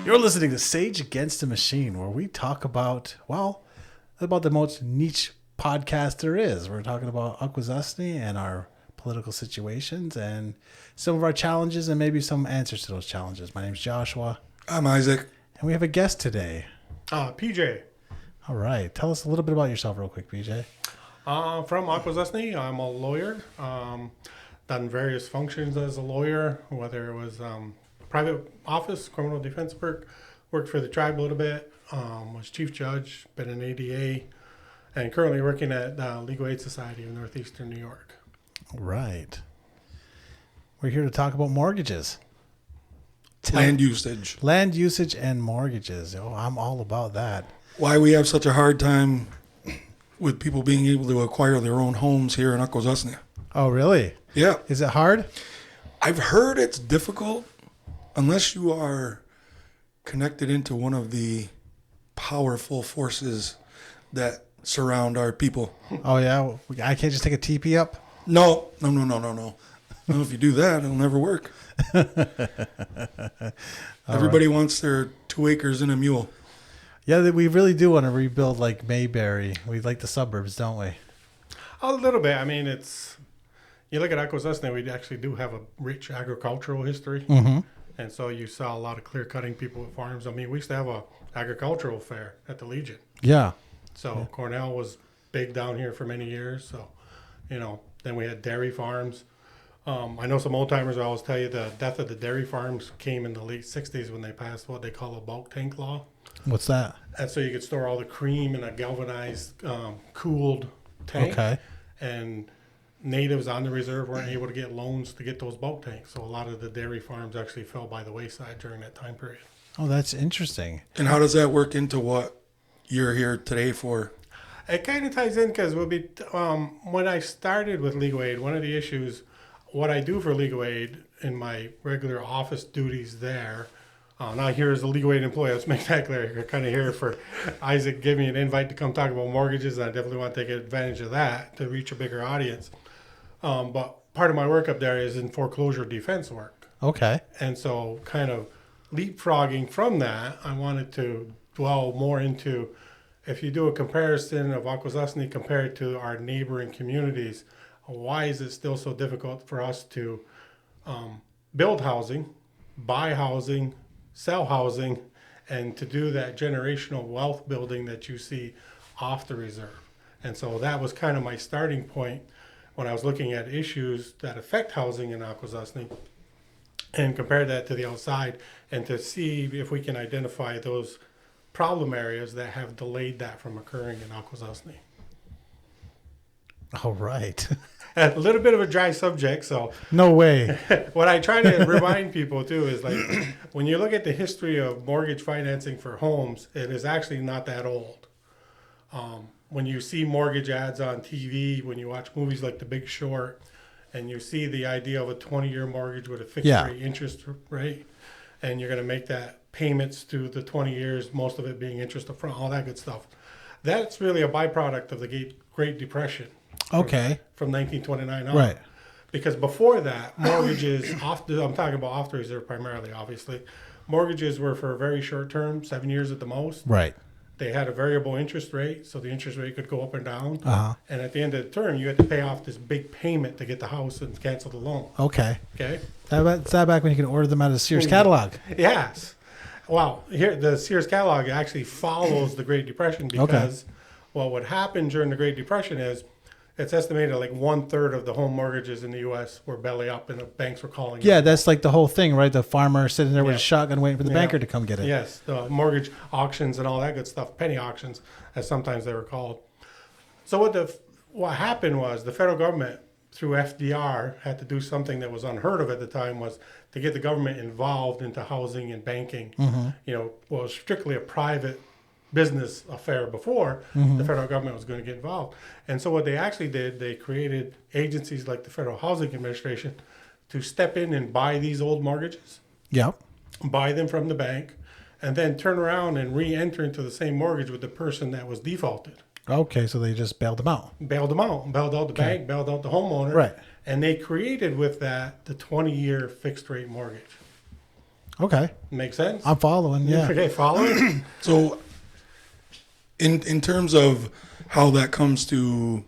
You're listening to Sage Against the Machine, where we talk about the most niche podcast there is. We're talking about Akwesasne and our political situations and some of our challenges and maybe some answers to those challenges. My name's Joshua. I'm Isaac. And we have a guest today. PJ. All right. Tell us a little bit about yourself real quick, PJ. From Akwesasne. I'm a lawyer. Done various functions as a lawyer, whether it was private office, criminal defense work, worked for the tribe a little bit, was chief judge, been an ADA, and currently working at Legal Aid Society of Northeastern New York. All right. We're here to talk about mortgages. Land usage. Land usage and mortgages. Oh, I'm all about that. Why we have such a hard time with people being able to acquire their own homes here in Akwesasne. Oh, really? Yeah. Is it hard? I've heard it's difficult unless you are connected into one of the powerful forces that surround our people. Oh, yeah? I can't just take a teepee up? No. No, if you do that, it'll never work. Everybody wants their 2 acres and a mule. Yeah, we really do want to rebuild like Mayberry. We like the suburbs, don't we? A little bit. I mean, you look at Akwesasne, we actually do have a rich agricultural history. Mm-hmm. And so you saw a lot of clear-cutting people with farms. I mean, we used to have a agricultural fair at the Legion. Yeah. So Cornell was big down here for many years. So, then we had dairy farms. I know some old-timers will always tell you the death of the dairy farms came in the late 60s when they passed what they call a bulk tank law. What's that? And so you could store all the cream in a galvanized, cooled tank. Okay. And natives on the reserve weren't able to get loans to get those bulk tanks. So a lot of the dairy farms actually fell by the wayside during that time period. Oh, that's interesting. And how does that work into what you're here today for? It kind of ties in because when I started with Legal Aid, one of the issues, what I do for Legal Aid in my regular office duties there, not here as a Legal Aid employee, let's make that clear. You're kind of here for Isaac gave me an invite to come talk about mortgages, and I definitely want to take advantage of that to reach a bigger audience. But part of my work up there is in foreclosure defense work. Okay. And so kind of leapfrogging from that, I wanted to dwell more into, if you do a comparison of Akwesasne compared to our neighboring communities, why is it still so difficult for us to build housing, buy housing, sell housing, and to do that generational wealth building that you see off the reserve? And so that was kind of my starting point when I was looking at issues that affect housing in Akwesasne and compare that to the outside and to see if we can identify those problem areas that have delayed that from occurring in Akwesasne. All right. A little bit of a dry subject, so No way. what I try to remind people too is like when you look at the history of mortgage financing for homes, it is actually not that old. When you see mortgage ads on TV, when you watch movies like The Big Short, and you see the idea of a 20-year mortgage with a fixed rate interest rate, and you're going to make that payments through the 20 years, most of it being interest up front, all that good stuff. That's really a byproduct of the Great Depression. Okay. From 1929 on. Right. Because before that, mortgages, I'm talking about off the reserve primarily, obviously. Mortgages were for a very short term, 7 years at the most. Right. They had a variable interest rate, so the interest rate could go up and down. Uh-huh. And at the end of the term, you had to pay off this big payment to get the house and cancel the loan. Okay. Okay? Is that back when you could order them out of Sears catalog? Yes. Well, here the Sears catalog actually follows the Great Depression because what would happen during the Great Depression is it's estimated like 1/3 of the home mortgages in the U.S. were belly up and the banks were calling. Yeah, that's like the whole thing, right? The farmer sitting there with a Yeah. shotgun waiting for the banker to come get it. Yes, the mortgage auctions and all that good stuff, penny auctions, as sometimes they were called. So what happened was the federal government, through FDR, had to do something that was unheard of at the time, was to get the government involved into housing and banking. Mm-hmm. Was strictly a private business affair before the federal government was going to get involved. And so what they actually did, they created agencies like the Federal Housing Administration to step in and buy these old mortgages, Yep. buy them from the bank, and then turn around and re-enter into the same mortgage with the person that was defaulted. Okay, so they just bailed them out. Bailed them out, bailed out the bank, bailed out the homeowner, Right. And they created with that the 20-year fixed rate mortgage. Okay. Make sense? I'm following. Yeah. Okay, following? So, in terms of how that comes to,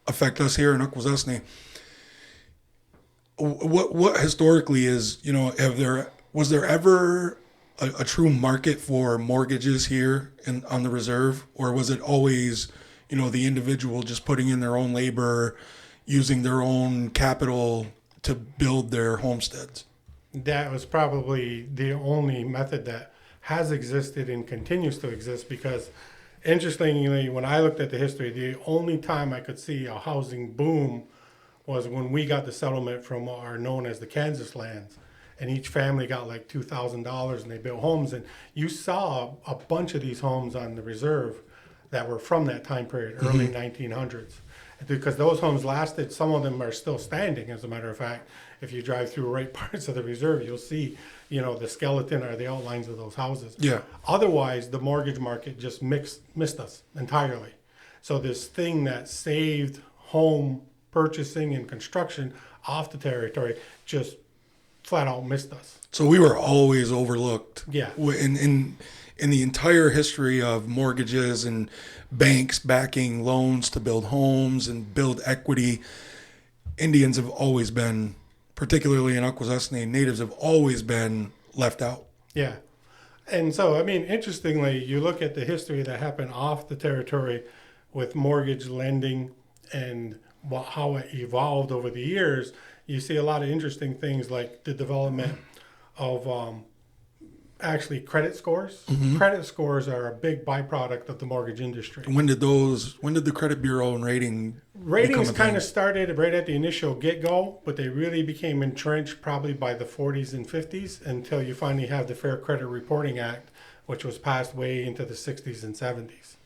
affect us here in Akwesasne, what historically is, was there ever a true market for mortgages here on the reserve, or was it always, the individual just putting in their own labor, using their own capital to build their homesteads? That was probably the only method that has existed and continues to exist, because interestingly, when I looked at the history, the only time I could see a housing boom was when we got the settlement from what are known as the Kansas lands. And each family got like $2,000 and they built homes. And you saw a bunch of these homes on the reserve that were from that time period, early 1900s. Because those homes lasted, some of them are still standing, as a matter of fact. If you drive through right parts of the reserve, you'll see, the skeleton or the outlines of those houses. Yeah. Otherwise, the mortgage market just missed us entirely. So this thing that saved home purchasing and construction off the territory just flat out missed us. So we were always overlooked. Yeah. In the entire history of mortgages and banks backing loans to build homes and build equity, Indians have always been, particularly in Akwesasne, natives have always been left out. Yeah. And so, interestingly, you look at the history that happened off the territory with mortgage lending and how it evolved over the years. You see a lot of interesting things like the development of actually credit scores. Mm-hmm. Credit scores are a big byproduct of the mortgage industry. When did the credit bureau and ratings kind of started right at the initial get-go, but they really became entrenched probably by the 40s and 50s until you finally have the Fair Credit Reporting Act, which was passed way into the 60s and 70s.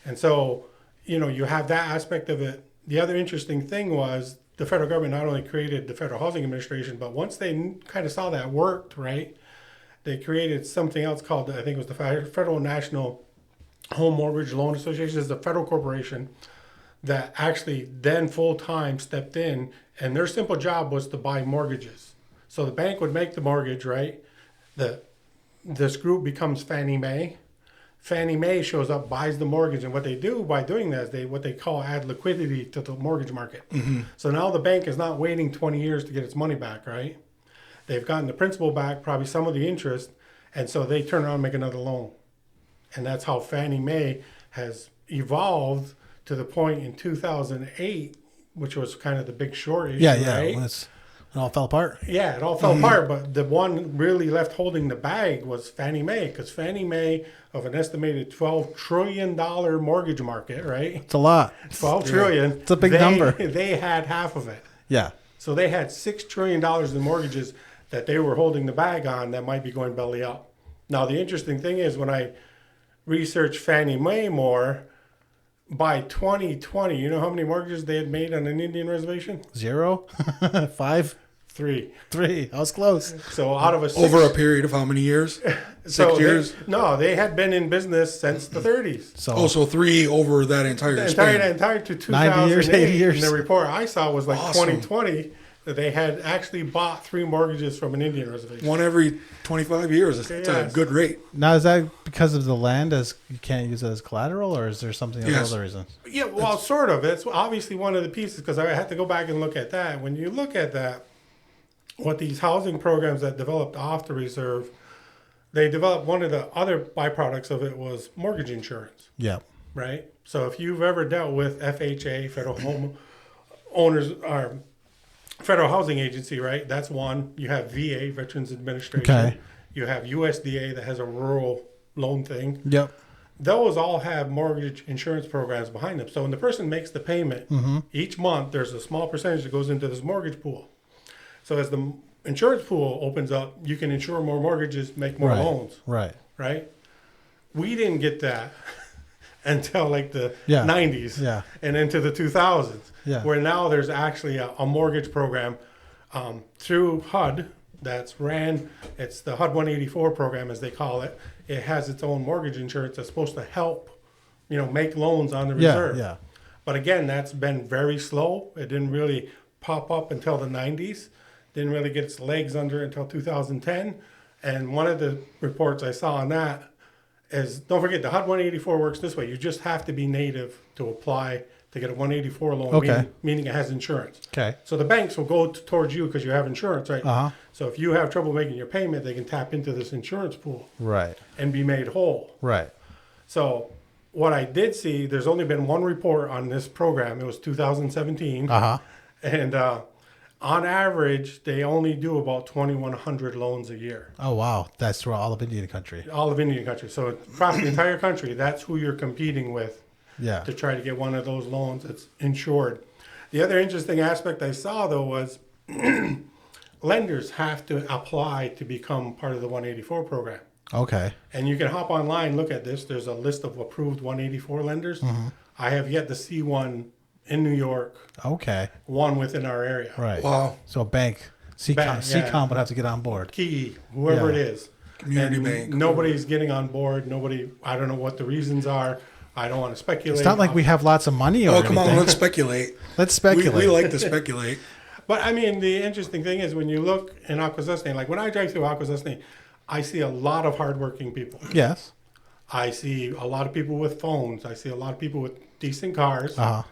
And so, you have that aspect of it. The other interesting thing was the federal government not only created the Federal Housing Administration, but once they kind of saw that worked, right, they created something else called, I think it was the Federal National Home Mortgage Loan Association. It's a federal corporation that actually then full-time stepped in, and their simple job was to buy mortgages. So the bank would make the mortgage, right? This group becomes Fannie Mae. Fannie Mae shows up, buys the mortgage, and what they do by doing that is what they call add liquidity to the mortgage market. Mm-hmm. So now the bank is not waiting 20 years to get its money back, right? They've gotten the principal back, probably some of the interest, and so they turn around and make another loan. And that's how Fannie Mae has evolved to the point in 2008, which was kind of the big short issue, right? It all fell apart. Yeah, it all fell apart, but the one really left holding the bag was Fannie Mae, because Fannie Mae, of an estimated $12 trillion mortgage market, right? It's a lot. $12 trillion. It's a big number. They had half of it. Yeah. So they had $6 trillion in mortgages that they were holding the bag on that might be going belly up. Now, the interesting thing is when I researched Fannie Mae more, by 2020, you know how many mortgages they had made on an Indian reservation? 0? 5? 3. 3. I was close. So out of over a period of how many years? 6 years? They had been in business since the 30s. So 3 over that entire span. Entire to 2008. 90 years, 80 years. And the report I saw was like Awesome. 2020 that they had actually bought 3 mortgages from an Indian reservation. One every 25 years. It's a good rate. Now, is that because of the land, as you can't use it as collateral, or is there something else, other reason? Yeah, well, sort of. It's obviously one of the pieces, because I had to go back and look at that. When you look at that, what these housing programs that developed off the reserve, they developed, one of the other byproducts of it was mortgage insurance. Yeah. Right? So if you've ever dealt with FHA, Federal Home Owners, or Federal Housing Agency, right? That's one. You have VA, Veterans Administration. Okay. You have USDA that has a rural loan thing. Yep. Those all have mortgage insurance programs behind them. So when the person makes the payment, each month there's a small percentage that goes into this mortgage pool. So as the insurance pool opens up, you can insure more mortgages, make more loans. Right. Right? We didn't get that until like the 90s and into the 2000s, where now there's actually a mortgage program through HUD that's ran. It's the HUD 184 program, as they call it. It has its own mortgage insurance that's supposed to help, make loans on the reserve. But again, that's been very slow. It didn't really pop up until the 90s. Didn't really get its legs under it until 2010. And one of the reports I saw on that is, don't forget, the HUD 184 works this way. You just have to be native to apply to get a 184 loan, Okay. meaning it has insurance. Okay. So the banks will go towards you because you have insurance, right? Uh-huh. So if you have trouble making your payment, they can tap into this insurance pool Right. and be made whole. Right. So what I did see, there's only been one report on this program. It was 2017. Uh-huh. And on average, they only do about 2,100 loans a year. Oh, wow. That's throughout all of Indian country. All of Indian country. So across the entire country, that's who you're competing with Yeah. to try to get one of those loans that's insured. The other interesting aspect I saw, though, was lenders have to apply to become part of the 184 program. Okay. And you can hop online, look at this. There's a list of approved 184 lenders. Mm-hmm. I have yet to see one in New York, Okay. one within our area. Right. Wow. So bank, CCOM, Bank, yeah. CCOM would have to get on board. Key, whoever Yeah. it is. Community And bank. nobody's getting on board. Nobody, I don't know what the reasons are. I don't want to speculate. It's not like we have lots of money or Oh, come on, anything. let's speculate. Let's speculate. We like to speculate. But I mean, the interesting thing is when you look in Akwesasne, like when I drive through Akwesasne, I see a lot of hardworking people. Yes. I see a lot of people with phones. I see a lot of people with decent cars. Uh-huh.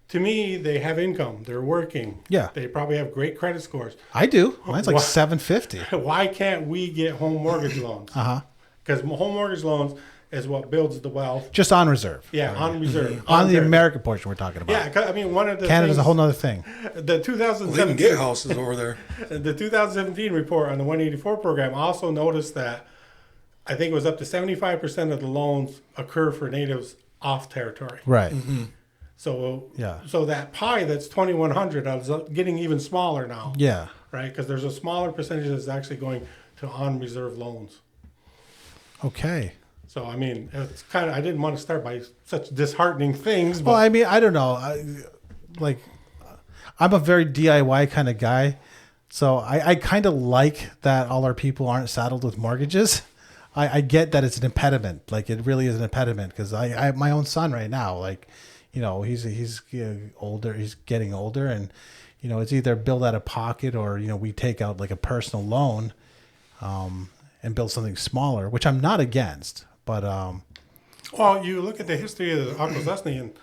To me, they have income. They're working. Yeah. They probably have great credit scores. I do. Mine's like Wha- 750. Why can't we get home mortgage loans? Uh-huh. Because home mortgage loans is what builds the wealth. Just on reserve. Yeah, on reserve. On the reserve. American portion we're talking about. Yeah, 'cause, I mean, one of the Canada's a things, whole nother thing. the They can 2017 get houses over there. the 2017 report on the 184 program also noticed that I think it was up to 75% of the loans occur for natives off territory. Right. So Yeah. so that pie that's 2,100 is getting even smaller now, Yeah. right? Because there's a smaller percentage that's actually going to on reserve loans. Okay. So I mean, it's kind of, I didn't want to start by such disheartening things, but Well, I mean, I don't know. I'm a very DIY kind of guy. So I kind of like that all our people aren't saddled with mortgages. I get that it's an impediment. Like it really is an impediment because I have my own son right now. Like, you know, he's older. He's getting older, and you know, it's either build out of pocket or you know we take out like a personal loan, and build something smaller, which I'm not against. But well, you look at the history of the Akwesasne, and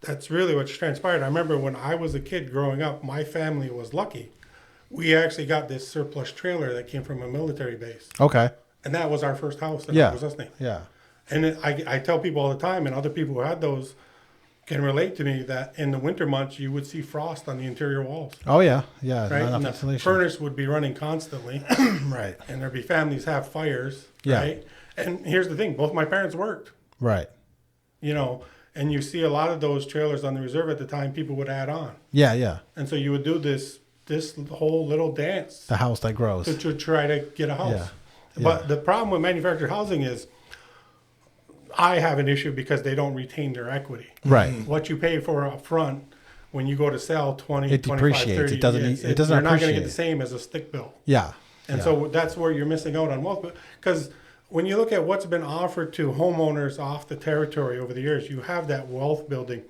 that's really what's transpired. I remember when I was a kid growing up, my family was lucky. We actually got this surplus trailer that came from a military base, okay, and that was our first house in yeah, Akwesasne. yeah, And I tell people all the time, and other people who had those can relate to me, that in the winter months you would see frost on the interior walls, oh yeah, yeah, right? not And enough the insulation, furnace would be running constantly, right, and there'd be families have fires, Yeah. right? And here's the thing: both my parents worked, right, you know, and you see a lot of those trailers on the reserve at the time. People would add on, yeah, yeah. and so you would do this whole little dance The house that grows. to try to get a house. Yeah. But the problem with manufactured housing is, I have an issue because they don't retain their equity. Right. What you pay for up front, when you go to sell 20, It 25, depreciates. 30 It doesn't- years, it doesn't you're not going to appreciate. get the same as a stick bill. Yeah. And yeah. so that's where you're missing out on wealth. Because when you look at what's been offered to homeowners off the territory over the years, you have that wealth building.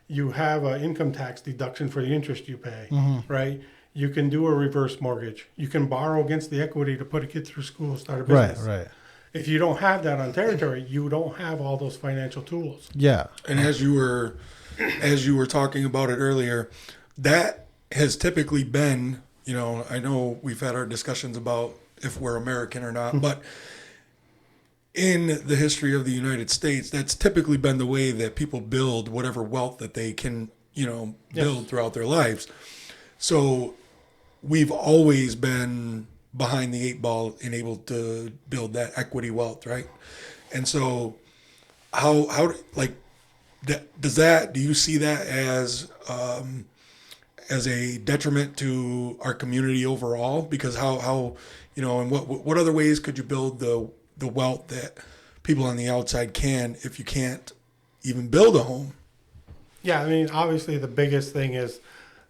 You have an income tax deduction for the interest you pay, right? You can do a reverse mortgage. You can borrow against the equity to put a kid through school, start a Right, business. right. If you don't have that on territory, you don't have all those financial tools. Yeah. And as you were talking about it earlier, that has typically been, you know, I know we've had our discussions about if we're American or not, but in the history of the United States, that's typically been the way that people build whatever wealth that they can, you know, build Yes. throughout their lives. So we've always been behind the eight ball and able to build that equity wealth, right? And so how like do you see that as a detriment to our community overall? Because how you know, and what other ways could you build the wealth that people on the outside can if you can't even build a home? Yeah, I mean, obviously the biggest thing is,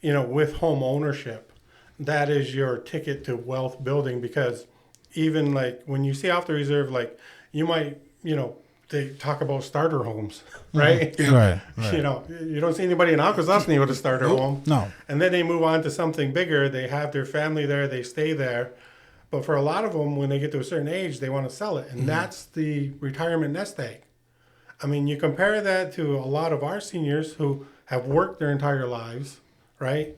you know, with home ownership, that is your ticket to wealth building, because even like when you see off the reserve, like you might, you know, they talk about starter homes, right? Right. Right. You know, you don't see anybody in Akwesasne with a starter home. No. And then they move on to something bigger. They have their family there. They stay there. But for a lot of them, when they get to a certain age, they want to sell it. And that's the retirement nest egg. I mean, you compare that to a lot of our seniors who have worked their entire lives, right?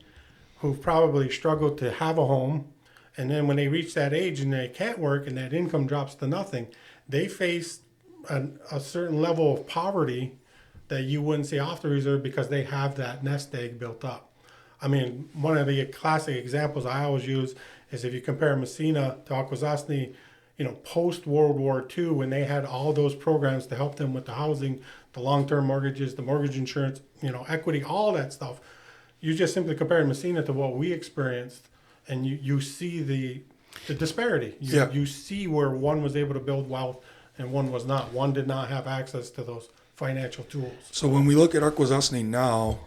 Who've probably struggled to have a home. And then when they reach that age and they can't work and that income drops to nothing, they face a certain level of poverty that you wouldn't see off the reserve because they have that nest egg built up. I mean, one of the classic examples I always use is if you compare Messina to Akwesasne, you know, post World War II, when they had all those programs to help them with the housing, the long-term mortgages, the mortgage insurance, you know, equity, all that stuff. You just simply compare Messina to what we experienced, and you see the disparity. You see where one was able to build wealth and one was not. One did not have access to those financial tools. So when we look at Akwesasne now,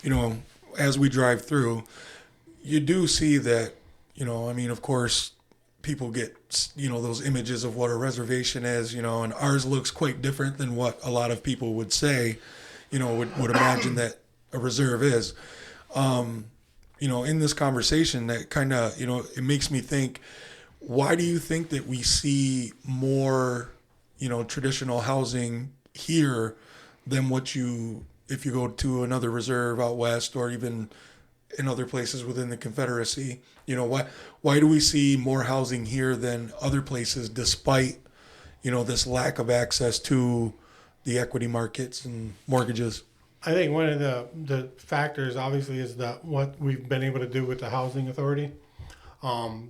you know, as we drive through, you do see that, you know, I mean, of course, people get, you know, those images of what a reservation is, you know, and ours looks quite different than what a lot of people would say, you know, would imagine that a reserve is. You know, in this conversation, that kind of, you know, it makes me think, why do you think that we see more, you know, traditional housing here than what if you go to another reserve out west or even in other places within the Confederacy? You know, why do we see more housing here than other places, despite, you know, this lack of access to the equity markets and mortgages? I think one of the factors, obviously, is that what we've been able to do with the Housing Authority.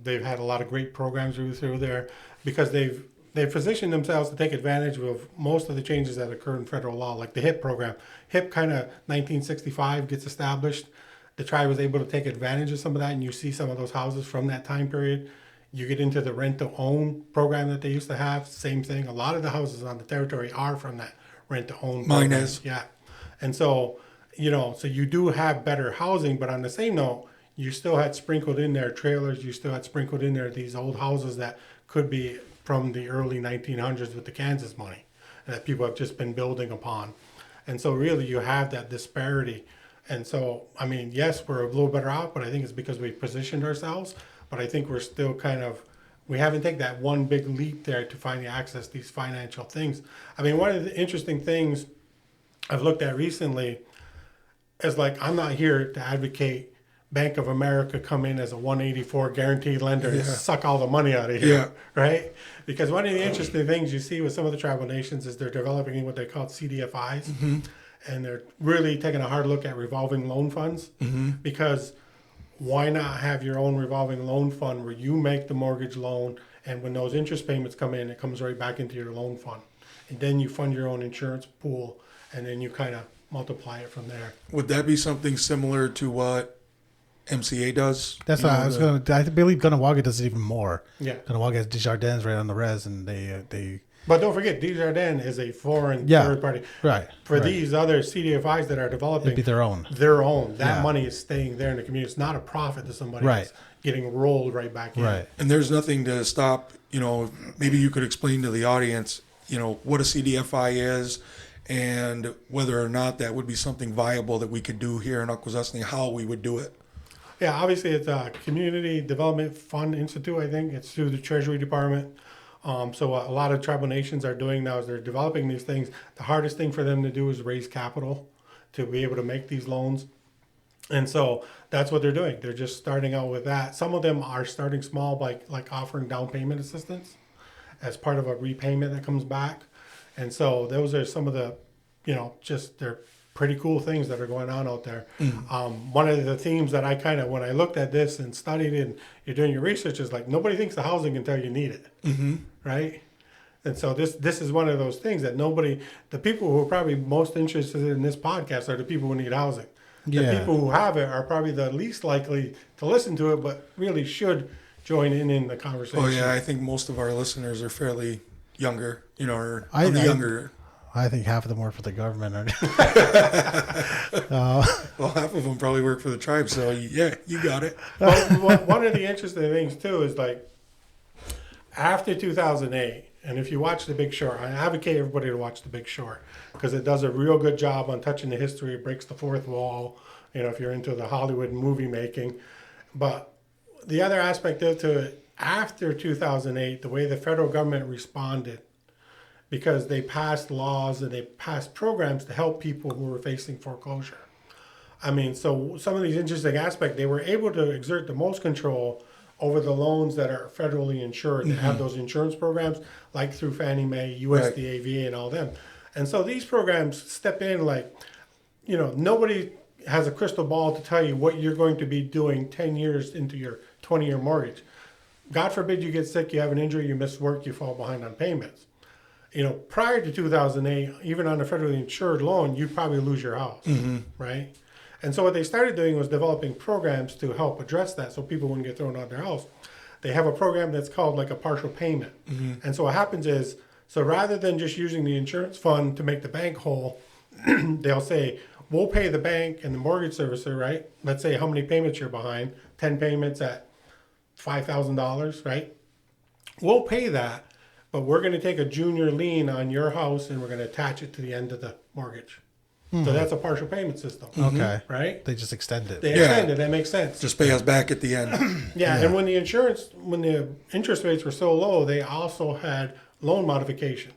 They've had a lot of great programs through there because they've positioned themselves to take advantage of most of the changes that occur in federal law, like the HIP program. HIP kind of 1965 gets established. The tribe was able to take advantage of some of that, and you see some of those houses from that time period. You get into the rent-to-own program that they used to have, same thing. A lot of the houses on the territory are from that rent-to-own program. Mine is. Yeah. And so, you know, so you do have better housing, but on the same note, you still had sprinkled in there trailers, you still had sprinkled in there these old houses that could be from the early 1900s with the Kansas money that people have just been building upon. And so really you have that disparity. And so, I mean, yes, we're a little better out, but I think it's because we've positioned ourselves. But I think we're still we haven't taken that one big leap there to finally access these financial things. I mean, one of the interesting things I've looked at recently is like, I'm not here to advocate Bank of America come in as a 184 guaranteed lender and suck all the money out of here, right? Because one of the interesting things you see with some of the tribal nations is they're developing what they call CDFIs, and they're really taking a hard look at revolving loan funds, because why not have your own revolving loan fund where you make the mortgage loan, and when those interest payments come in, it comes right back into your loan fund. And then you fund your own insurance pool, and then you kind of multiply it from there. Would that be something similar to what MCA does? That's what I was going to. I believe Kahnawake does it even more. Yeah. Kahnawake has Desjardins right on the res, and they. But don't forget, Desjardins is a foreign third party. Right. For these other CDFIs that are developing, it'd be their own. That money is staying there in the community. It's not a profit to somebody. Right. It's getting rolled right back in. Right. And there's nothing to stop, you know, maybe you could explain to the audience, you know, what a CDFI is, and whether or not that would be something viable that we could do here in Akwesasne, how we would do it. Yeah, obviously it's a Community Development Fund Institute, I think. It's through the Treasury Department. So a lot of tribal nations are doing now is they're developing these things. The hardest thing for them to do is raise capital to be able to make these loans. And so that's what they're doing. They're just starting out with that. Some of them are starting small by like offering down payment assistance as part of a repayment that comes back. And so those are some of the, you know, just they're pretty cool things that are going on out there. One of the themes that I kind of, when I looked at this and studied it, and you're doing your research, is like nobody thinks of housing until you need it, right? And so this is one of those things that the people who are probably most interested in this podcast are the people who need housing. The people who have it are probably the least likely to listen to it, but really should join in the conversation. Oh yeah, I think most of our listeners are fairly younger, you know, or on the younger. I think half of them work for the government. Well, half of them probably work for the tribe, so yeah, you got it. Well, one of the interesting things too is like after 2008, And if you watch The Big Short, I advocate everybody to watch The Big Short because it does a real good job on touching the history. It breaks the fourth wall, if you're into the Hollywood movie making. But the other aspect to it, after 2008, the way the federal government responded, because they passed laws and they passed programs to help people who were facing foreclosure. I mean, so some of these interesting aspects, they were able to exert the most control over the loans that are federally insured, that have those insurance programs, like through Fannie Mae, USDA, VA, and all them. And so these programs step in like, nobody has a crystal ball to tell you what you're going to be doing 10 years into your 20-year mortgage. God forbid you get sick, you have an injury, you miss work, you fall behind on payments. Prior to 2008, even on a federally insured loan, you'd probably lose your house, right? And so what they started doing was developing programs to help address that so people wouldn't get thrown out of their house. They have a program that's called like a partial payment. And so what happens is, so rather than just using the insurance fund to make the bank whole, they'll say, we'll pay the bank and the mortgage servicer, right? Let's say how many payments you're behind, 10 payments at $5,000, right? We'll pay that, but we're going to take a junior lien on your house and we're going to attach it to the end of the mortgage. So that's a partial payment system. Okay. Right? They just extend it. They extend it. That makes sense. Just pay us back at the end. And when the interest rates were so low, they also had loan modification.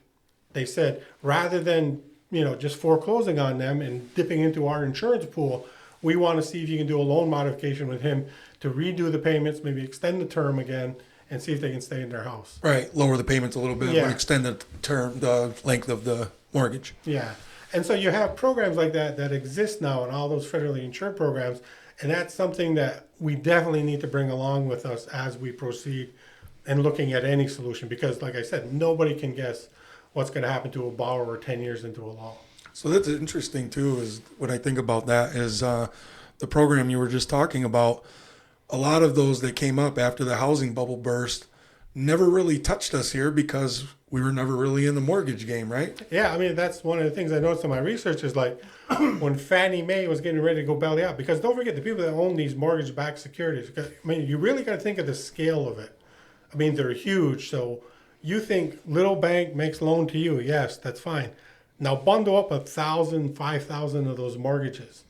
They said, rather than, just foreclosing on them and dipping into our insurance pool, we want to see if you can do a loan modification with him to redo the payments, maybe extend the term again, and see if they can stay in their house. Right. Lower the payments a little bit, but extend the term, the length of the mortgage. Yeah. And so you have programs like that exist now in all those federally insured programs. And that's something that we definitely need to bring along with us as we proceed and looking at any solution. Because like I said, nobody can guess what's going to happen to a borrower 10 years into a loan. So that's interesting too, is what I think about that is the program you were just talking about. A lot of those that came up after the housing bubble burst never really touched us here because we were never really in the mortgage game, right? Yeah, I mean, that's one of the things I noticed in my research is like when Fannie Mae was getting ready to go belly up, because don't forget the people that own these mortgage-backed securities. I mean, you really got to think of the scale of it. I mean, they're huge. So you think little bank makes loan to you. Yes, that's fine. Now bundle up 1,000, 5,000 of those mortgages.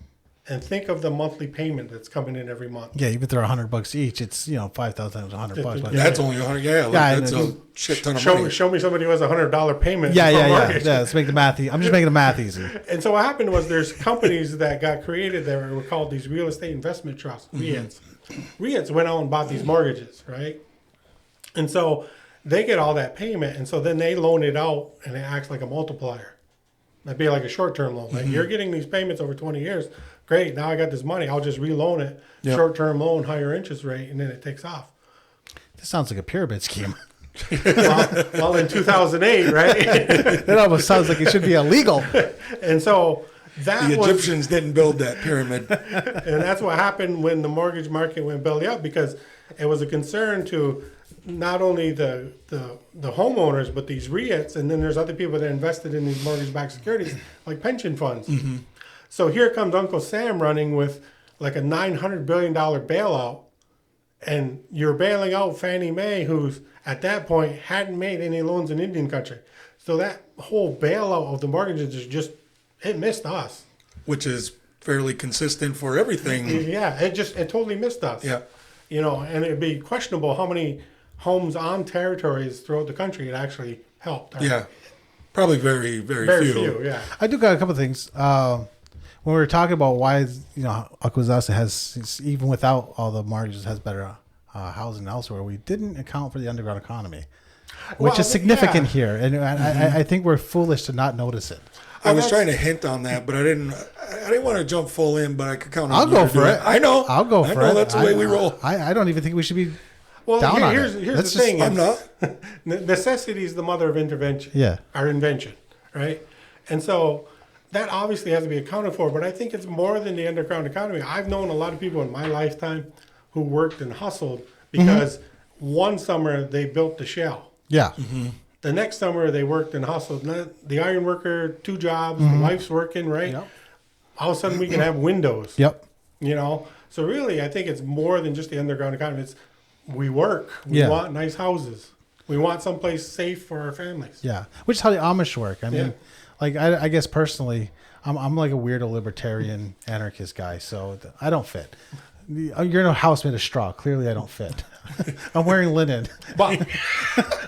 And think of the monthly payment that's coming in every month. Yeah, even throw $100 each, it's $5,000 $100. But That's only 100. Yeah, that's a shit ton of money. Show me somebody who has $100 payment. Yeah. Let's make the math. I'm just making the math easy. And so what happened was there's companies that got created that were called these real estate investment trusts, REITs. REITs went out and bought these mortgages, right? And so they get all that payment, and so then they loan it out, and it acts like a multiplier. That'd be like a short-term loan. Like you're getting these payments over 20 years. Great, now I got this money. I'll just reloan it. Yep. Short-term loan, higher interest rate, and then it takes off. This sounds like a pyramid scheme. well, in 2008, right? It almost sounds like it should be illegal. And so the Egyptians didn't build that pyramid. And that's what happened when the mortgage market went belly up, because it was a concern to not only the homeowners, but these REITs, and then there's other people that invested in these mortgage-backed securities, like pension funds. So here comes Uncle Sam running with like a $900 billion bailout, and you're bailing out Fannie Mae, who's at that point hadn't made any loans in Indian country. So that whole bailout of the mortgages is just, it missed us. Which is fairly consistent for everything. Yeah, it totally missed us. Yeah. And it'd be questionable how many homes on territories throughout the country it actually helped. Yeah. Probably very, very few. Yeah. I do got a couple of things. When we were talking about why, Akwesasne has, even without all the mortgages, has better housing elsewhere, we didn't account for the underground economy, which is significant here. And I think we're foolish to not notice it. I was trying to hint on that, but I didn't want to jump full in, but I could count on I'll go for it. I know. I'll go for it. That's the way we roll. I don't even think we should be Well, down on here's it. the thing. I'm not. Necessity is the mother of intervention. Yeah. Our invention, right? And so that obviously has to be accounted for, but I think it's more than the underground economy. I've known a lot of people in my lifetime who worked and hustled because one summer they built the shell. Yeah. The next summer they worked and hustled. The iron worker, 2 jobs, the wife's working, right? Yep. All of a sudden we can have windows. Yep. So really I think it's more than just the underground economy. It's we work. We want nice houses. We want someplace safe for our families. Yeah, which is how the Amish work. I mean, Yeah. like I guess personally, I'm like a weirdo libertarian anarchist guy, so I don't fit. You're in a house made of straw. Clearly, I don't fit. I'm wearing linen. But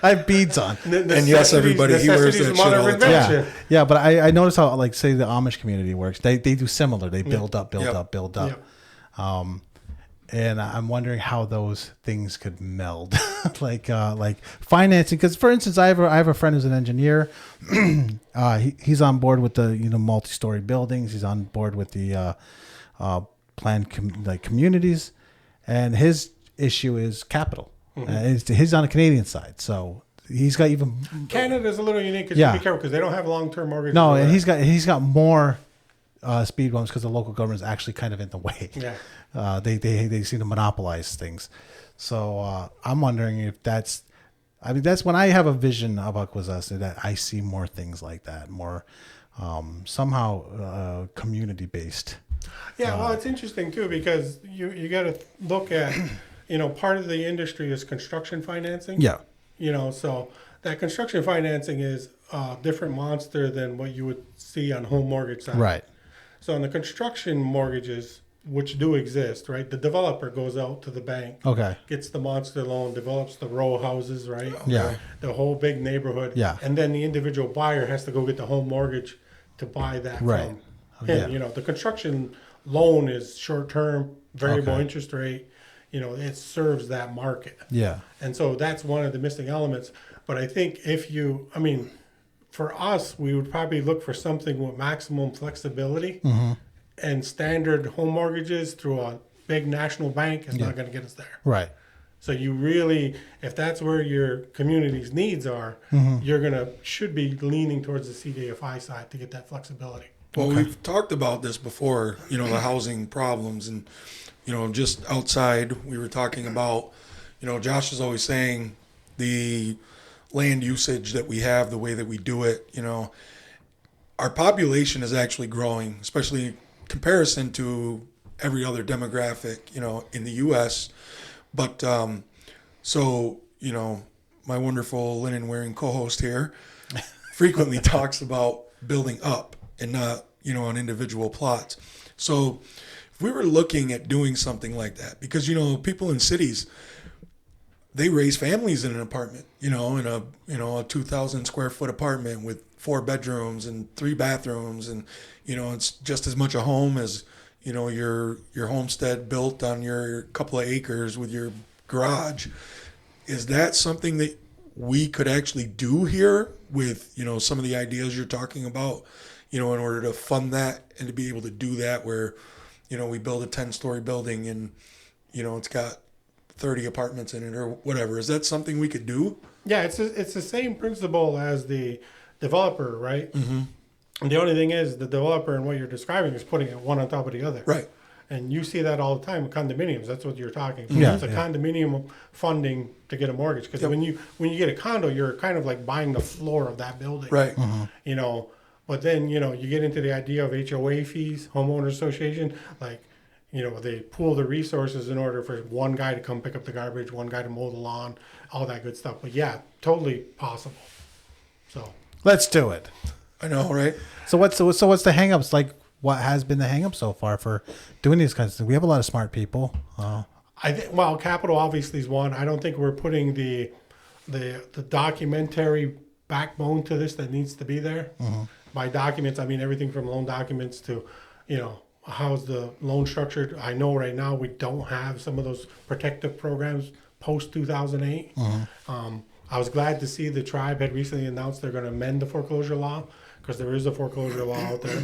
I have beads on. And yes, everybody, he wears that shit all the time. Yeah, but I notice how, like, say the Amish community works. They do similar. They build up, build Yep. up, build up. And I'm wondering how those things could meld, like financing. Because, for instance, I have a friend who's an engineer. He's on board with the multi-story buildings. He's on board with the planned communities, and his issue is capital. He's on the Canadian side, so he's got even Canada's a little unique because Yeah. you be careful because they don't have long-term mortgages. no, over and there. he's got more speed bumps because the local government is actually kind of in the way. Yeah. They seem to monopolize things. So I'm wondering if that's when I have a vision of Akwesasne, that I see more things like that, more somehow community based. Yeah, well, it's interesting too because you got to look at, part of the industry is construction financing. Yeah. So that construction financing is a different monster than what you would see on home mortgage side. Right. So on the construction mortgages, which do exist, right? The developer goes out to the bank, Okay. gets the monster loan, develops the row houses, right? Yeah. The whole big neighborhood. Yeah. And then the individual buyer has to go get the home mortgage to buy that Right. from him. Yeah. The construction loan is short term, variable Okay. interest rate. It serves that market. Yeah. And so that's one of the missing elements. But I think for us, we would probably look for something with maximum flexibility. And standard home mortgages through a big national bank is not going to get us there. Right. So you really, if that's where your community's needs are, should be leaning towards the CDFI side to get that flexibility. Well, we've talked about this before, the housing problems, and, just outside we were talking about, Josh is always saying the land usage that we have, the way that we do it, our population is actually growing, especially comparison to every other demographic, in the U.S. But my wonderful linen-wearing co-host here frequently talks about building up and not, on individual plots. So if we were looking at doing something like that, because, people in cities, they raise families in an apartment, in a 2,000 square foot apartment with 4 bedrooms and 3 bathrooms, and it's just as much a home as your homestead built on your couple of acres with your garage. Is that something that we could actually do here with some of the ideas you're talking about, in order to fund that and to be able to do that, where we build a 10-story building and it's got 30 apartments in it or whatever? Is that something we could do? Yeah, it's the same principle as the developer, right? And the only thing is the developer and what you're describing is putting it one on top of the other. Right. And you see that all the time with condominiums. That's what you're talking about. Yeah, It's a condominium funding to get a mortgage. Because when you get a condo, you're kind of like buying the floor of that building. Right. But then, you get into the idea of HOA fees, homeowner association, like, they pool the resources in order for one guy to come pick up the garbage, one guy to mow the lawn, all that good stuff. But yeah, totally possible. So Let's do it. I know, right? So what's the hangups? Like, what has been the hangup so far for doing these kinds of things? We have a lot of smart people. I think, capital obviously is one. I don't think we're putting the documentary backbone to this that needs to be there. By documents, I mean everything from loan documents to, how's the loan structured. I know right now we don't have some of those protective programs post 2008. I was glad to see the tribe had recently announced they're going to amend the foreclosure law, because there is a foreclosure law out there.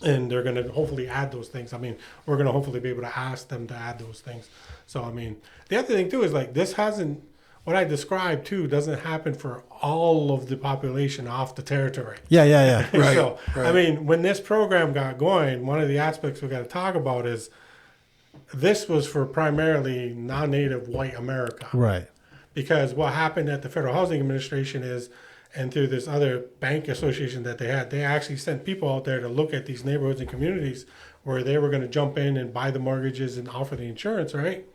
And they're going to hopefully add those things. I mean, we're going to hopefully be able to ask them to add those things. So, I mean, the other thing too is like what I described too doesn't happen for all of the population off the territory. Yeah. Right, So, right. I mean, when this program got going, one of the aspects we got to talk about is this was for primarily non-native white America. Right. Because what happened at the Federal Housing Administration is, and through this other bank association that they had, they actually sent people out there to look at these neighborhoods and communities where they were going to jump in and buy the mortgages and offer the insurance, right?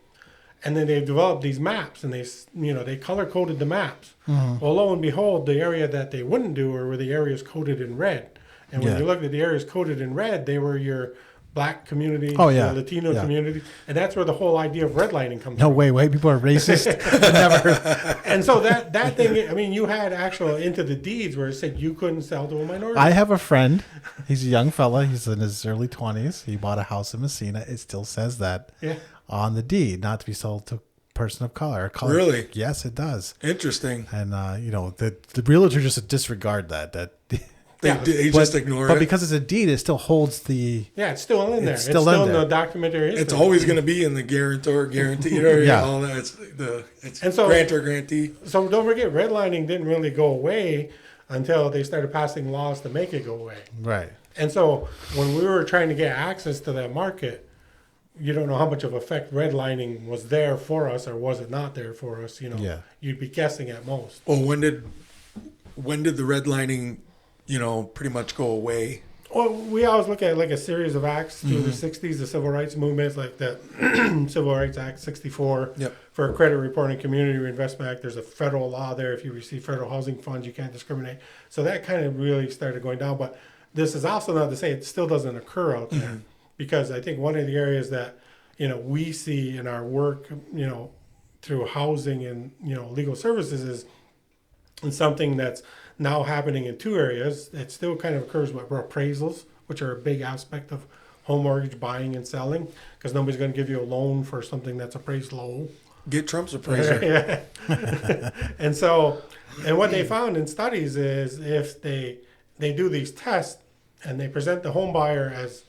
And then they've developed these maps, and they color coded the maps. Well, lo and behold, the area that they wouldn't do were the areas coded in red. And when you looked at the areas coded in red, they were your Black community, the Latino community, and that's where the whole idea of redlining comes from. No way, white people are racist. Never. And so that thing, I mean, you had actual into the deeds where it said you couldn't sell to a minority. I have a friend. He's a young fella. He's in his early 20s. He bought a house in Messina. It still says that on the deed, not to be sold to a person of color. Really? Yes, it does. Interesting. And the realtor just disregard that. They just ignore it. But because it's a deed, it still holds the... Yeah, it's still in there. It's still in the documentary history. It's always going to be in the guarantor, guarantee, all that. It's grantor, grantee. So don't forget, redlining didn't really go away until they started passing laws to make it go away. Right. And so when we were trying to get access to that market, you don't know how much of effect redlining was there for us or was it not there for us. You'd be guessing at most. Well, when did the redlining... pretty much go away? Well, we always look at like a series of acts through the 60s, the civil rights movements, like the Civil Rights Act 64 for a credit reporting community reinvestment act. There's a federal law there. If you receive federal housing funds, you can't discriminate. So that kind of really started going down. But this is also not to say it still doesn't occur out there, because I think one of the areas that, we see in our work, through housing and, legal services is something that's now happening in two areas. It still kind of occurs with appraisals, which are a big aspect of home mortgage buying and selling, because nobody's going to give you a loan for something that's appraised low. Get Trump's appraiser. And what they found in studies is if they do these tests and they present the home buyer as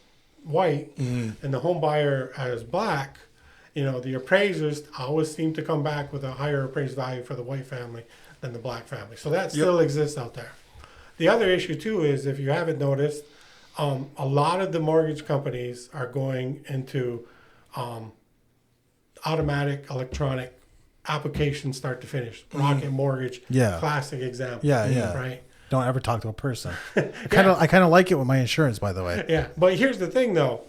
white and the home buyer as black, the appraisers always seem to come back with a higher appraised value for the white family than the black family. So that still exists out there. The other issue too is, if you haven't noticed, a lot of the mortgage companies are going into automatic electronic applications start to finish. Rocket Mortgage, classic example. Right? Don't ever talk to a person. I kind of like it with my insurance, by the way. Yeah, but here's the thing though.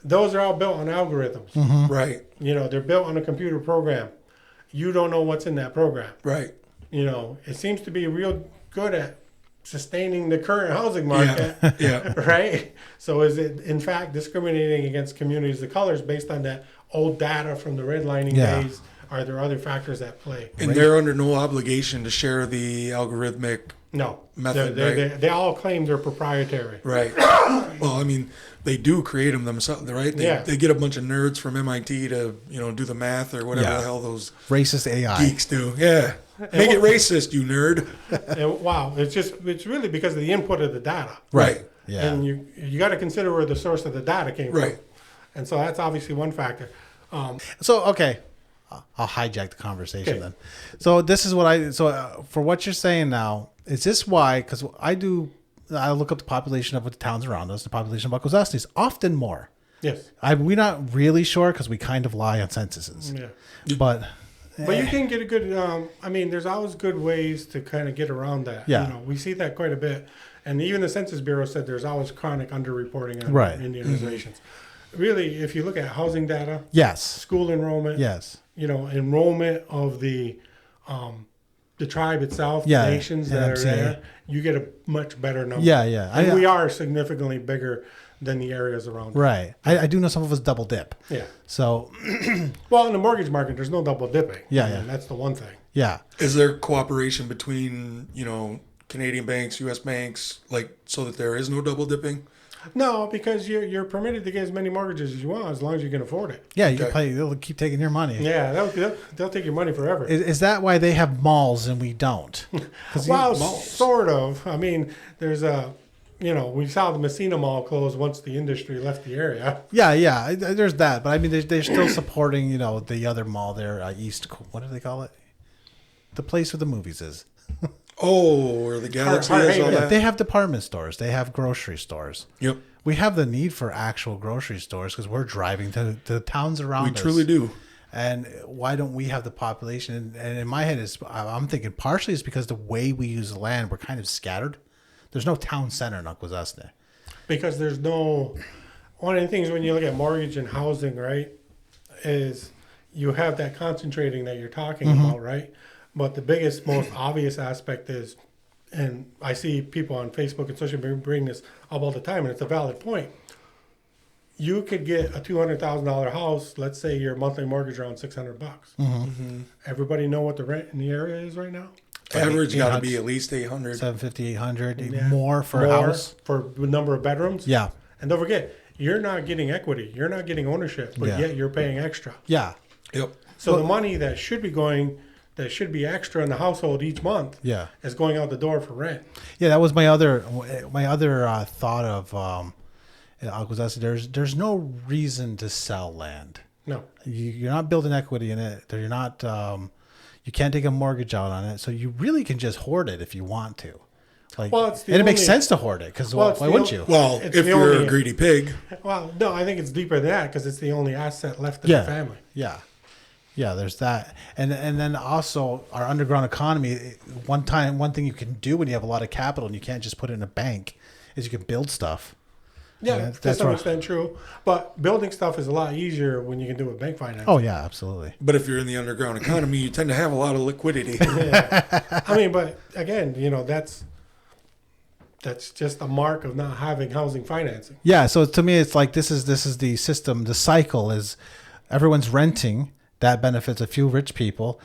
Those are all built on algorithms. Right. They're built on a computer program. You don't know what's in that program. Right. It seems to be real good at sustaining the current housing market. Right? So is it, in fact, discriminating against communities of colors based on that old data from the redlining days? Are there other facars at play? And they're under no obligation to share the algorithmic method, right? They all claim they're proprietary. Right. Well, I mean, they do create them themselves, right? They get a bunch of nerds from MIT to, do the math or whatever the hell those racist AI geeks do. Yeah. Make it racist, you nerd. And wow, it's really because of the input of the data. Right. Yeah. And you got to consider where the source of the data came from. And so that's obviously one factor. I'll hijack the conversation then. So this is what for what you're saying now, is this why? Because I look up the population of the towns around us, the population of Akwesasne is often more. Yes. We're not really sure because we kind of lie on censuses. Yeah. But you can get a good, there's always good ways to kind of get around that. Yeah. We see that quite a bit. And even the Census Bureau said there's always chronic underreporting on Indianizations. Really, if you look at housing data, school enrollment, enrollment of the tribe itself, the nations that are there, you get a much better number. And we are significantly bigger than the areas around. Right. I do know some of us double dip. Yeah. So, well, in the mortgage market, there's no double dipping. Yeah. That's the one thing. Yeah. Is there cooperation between, Canadian banks, U.S. banks, so that there is no double dipping? No, because you're permitted to get as many mortgages as you want as long as you can afford it. Yeah, they'll keep taking your money. Yeah, they'll take your money forever. Is that why they have malls and we don't? Well, sort of. I mean, there's we saw the Messina Mall close once the industry left the area. Yeah, there's that. But I mean, they're still supporting, the other mall there, East, what do they call it? The place where the movies is. Where the Galaxy is, all that. They have department stores. They have grocery stores. Yep. We have the need for actual grocery stores because we're driving to the towns around us. We truly do. And why don't we have the population? And in my head, I'm thinking partially it's because the way we use the land, we're kind of scattered. There's no town center in Akwesasne. Because there's no... One of the things when you look at mortgage and housing, right, is... you have that concentrating that you're talking about, right? But the biggest, most obvious aspect is, and I see people on Facebook and social media bring this up all the time, and it's a valid point. You could get a $200,000 house. Let's say your monthly mortgage around $600. Everybody know what the rent in the area is right now? Average got to be at least 800. 750, 800, more for a house. For the number of bedrooms. Yeah. And don't forget, you're not getting equity. You're not getting ownership, but yet you're paying extra. Yeah. Yep. So the money that should be extra in the household each month is going out the door for rent. Yeah, that was my other thought of Akwesasne. There's no reason to sell land. No. You're not building equity in it. You're not. You can't take a mortgage out on it, so you really can just hoard it if you want to. Like, it makes sense to hoard it because why wouldn't you? Well, if you're a greedy pig. Well, no, I think it's deeper than that because it's the only asset left in the family. Yeah. Yeah, there's that, and then also our underground economy. One thing you can do when you have a lot of capital and you can't just put it in a bank is you can build stuff. Yeah, to some extent true. But building stuff is a lot easier when you can do it with bank finance. Oh, yeah, absolutely. But if you're in the underground economy, you tend to have a lot of liquidity. I mean, but again, that's just a mark of not having housing financing. Yeah, so to me, it's like this is the system. The cycle is everyone's renting. That benefits a few rich people.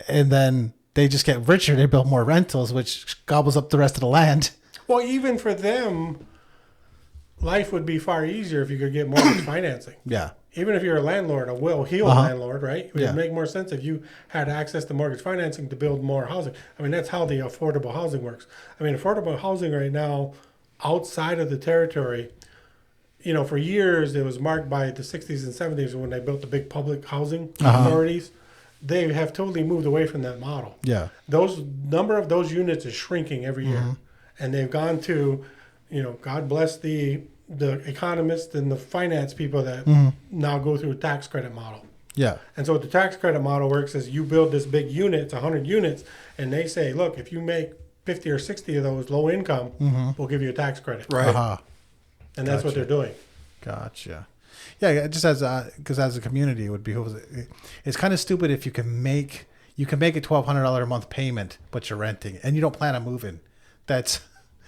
And then they just get richer. They build more rentals, which gobbles up the rest of the land. Well, even for them, life would be far easier if you could get mortgage financing. Yeah. Even if you're a landlord, a well-heeled landlord, right? It would make more sense if you had access to mortgage financing to build more housing. I mean, that's how the affordable housing works. I mean, affordable housing right now, outside of the territory, for years it was marked by the 60s and 70s when they built the big public housing authorities. They have totally moved away from that model. Yeah. Number of those units is shrinking every year. And they've gone to, God bless the economists and the finance people that now go through a tax credit model. Yeah. And so what the tax credit model works is you build this big unit, it's 100 units, and they say, look, if you make 50 or 60 of those low income, we'll give you a tax credit. Right. And that's what they're doing. Gotcha. Yeah, just because as a community, it would behoove. It's kind of stupid if you can make a $1,200 a month payment, but you're renting and you don't plan on moving. That's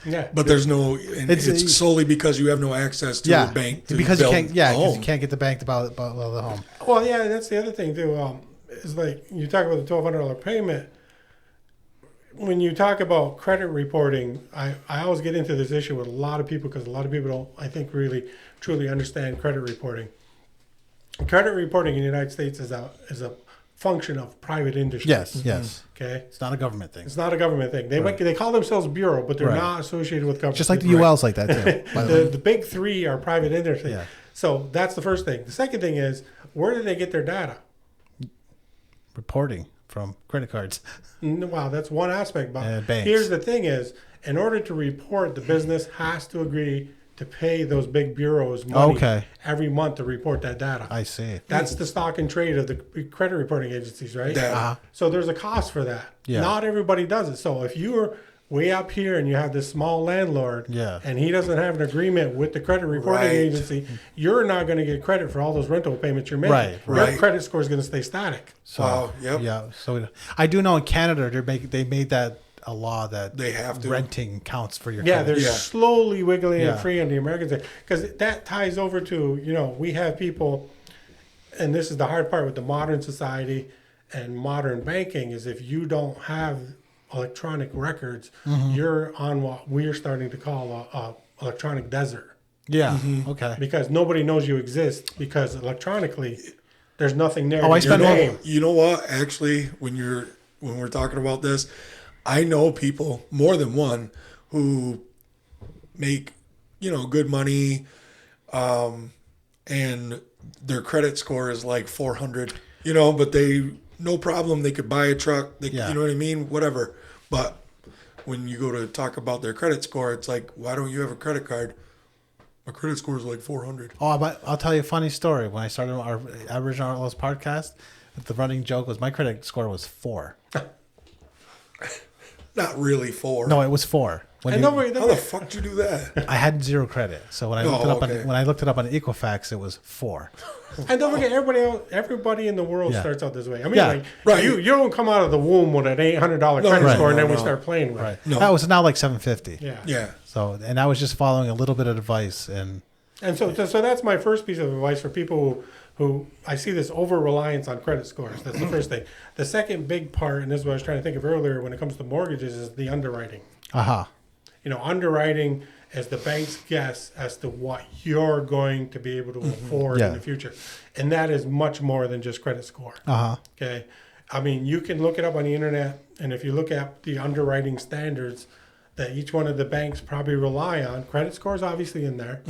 But there's no. It's solely because you have no access to a bank. Because you can't. Yeah, because you can't get the bank to buy the home. Well, yeah, that's the other thing too. Is like you talk about the $1,200 payment. When you talk about credit reporting, I always get into this issue with a lot of people because a lot of people don't, I think, really truly understand credit reporting. Credit reporting in the United States is a function of private industry. Yes, yes. Okay, it's not a government thing. It's not a government thing. They call themselves bureau, but they're not associated with government. Just like the UL's like that too. The big three are private industry. Yeah. So that's the first thing. The second thing is, where do they get their data? Reporting from credit cards. Wow, that's one aspect. But here's the thing is, in order to report, the business has to agree to pay those big bureaus money every month to report that data. I see. That's the stock and trade of the credit reporting agencies, right? So there's a cost for that. Yeah. Not everybody does it. So if you're way up here and you have this small landlord and he doesn't have an agreement with the credit reporting agency, you're not going to get credit for all those rental payments you're making. Your credit score is going to stay static. So, yeah. So I do know in Canada they made that a law that they have to renting counts for your credit. They're slowly wiggling it free on the Americans because that ties over to we have people, and this is the hard part with the modern society and modern banking is if you don't have electronic records, you're on what we're starting to call a electronic desert. Yeah. Okay. Because nobody knows you exist because electronically there's nothing there. You know what? Actually, when we're talking about this, I know people, more than one, who make, good money, and their credit score is like 400, but no problem. They could buy a truck. You know what I mean? Whatever. But when you go to talk about their credit score, it's like, why don't you have a credit card? My credit score is like 400. Oh, but I'll tell you a funny story. When I started our Aboriginal Outlaws podcast, the running joke was my credit score was 4. Not really 4. No, it was 4. And you, How the fuck did you do that? I had 0 credit, so when I looked it up okay. when I looked it up on Equifax, it was 4. And don't forget, everybody in the world Yeah. starts out this way. I mean, Yeah. like Right. you don't come out of the womb with an $800 credit right. score, and then we No. start playing with it. Right. No. That was now like 750. Yeah. Yeah. So, and I was just following a little bit of advice, and And so that's my first piece of advice for people who I see this over reliance on credit scores. That's the first thing. The second big part, and this is what I was trying to think of earlier when it comes to mortgages, is the underwriting. aha, Underwriting is the bank's guess as to what you're going to be able to afford Yeah. in the future. And that is much more than just credit score. aha, Okay. I mean, you can look it up on the internet, and if you look at the underwriting standards that each one of the banks probably rely on, credit scores obviously in there,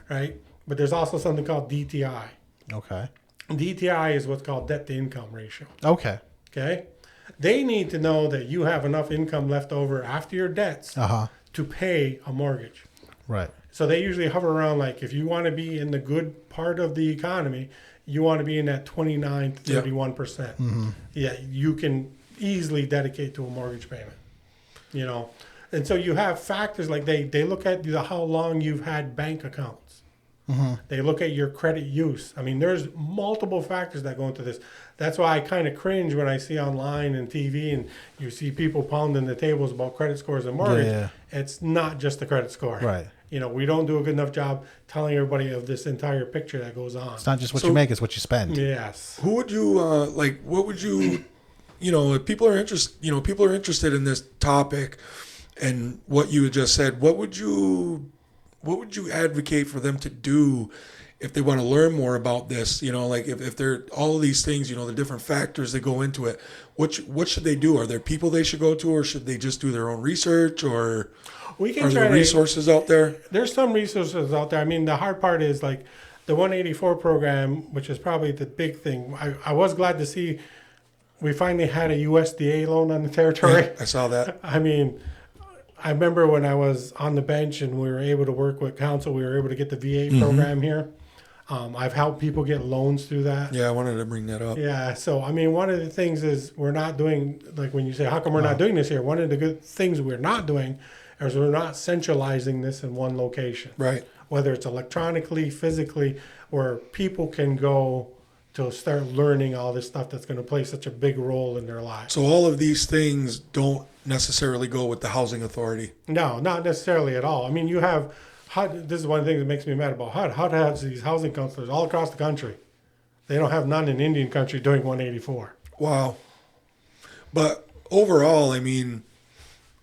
right? But there's also something called DTI. okay, DTI is what's called debt to income ratio. okay, Okay. They need to know that you have enough income left over after your debts aha, to pay a mortgage. right, So they usually hover around like if you want to be in the good part of the economy, you want to be in that 29 to 31%. Yeah, you can easily dedicate to a mortgage payment. And so you have factors like they look at how long you've had bank accounts. They look at your credit use. I mean, there's multiple factors that go into this. That's why I kind of cringe when I see online and TV and you see people pounding the tables about credit scores and mortgage. Yeah. It's not just the credit score. right. We don't do a good enough job telling everybody of this entire picture that goes on. It's not just what So- you make; it's what you spend. Yes. Who would you what would you if people are interested in this topic and what you had just said, what would you advocate for them to do if they want to learn more about this? Like if they're all of these things, the different factors that go into it, what should they do? Are there people they should go to, or should they just do their own research, or We can are try there to, resources out there? there's some resources out there. I mean, the hard part is like the 184 program, which is probably the big thing. I was glad to see we finally had a USDA loan on the territory. I saw that. I mean, I remember when I was on the bench and we were able to work with council, we were able to get the VA program here. I've helped people get loans through that. Yeah, I wanted to bring that up. Yeah. So, I mean, one of the things is we're not doing, like when you say, how come we're not doing this here? One of the good things we're not doing is we're not centralizing this in one location. Right. Whether it's electronically, physically, where people can go to start learning all this stuff that's going to play such a big role in their lives. So all of these things don't necessarily go with the housing authority. No, not necessarily at all. I mean, you have HUD. This is one of the things that makes me mad about HUD. HUD has these housing counselors all across the country. They don't have none in Indian country doing 184. Wow. But overall, I mean,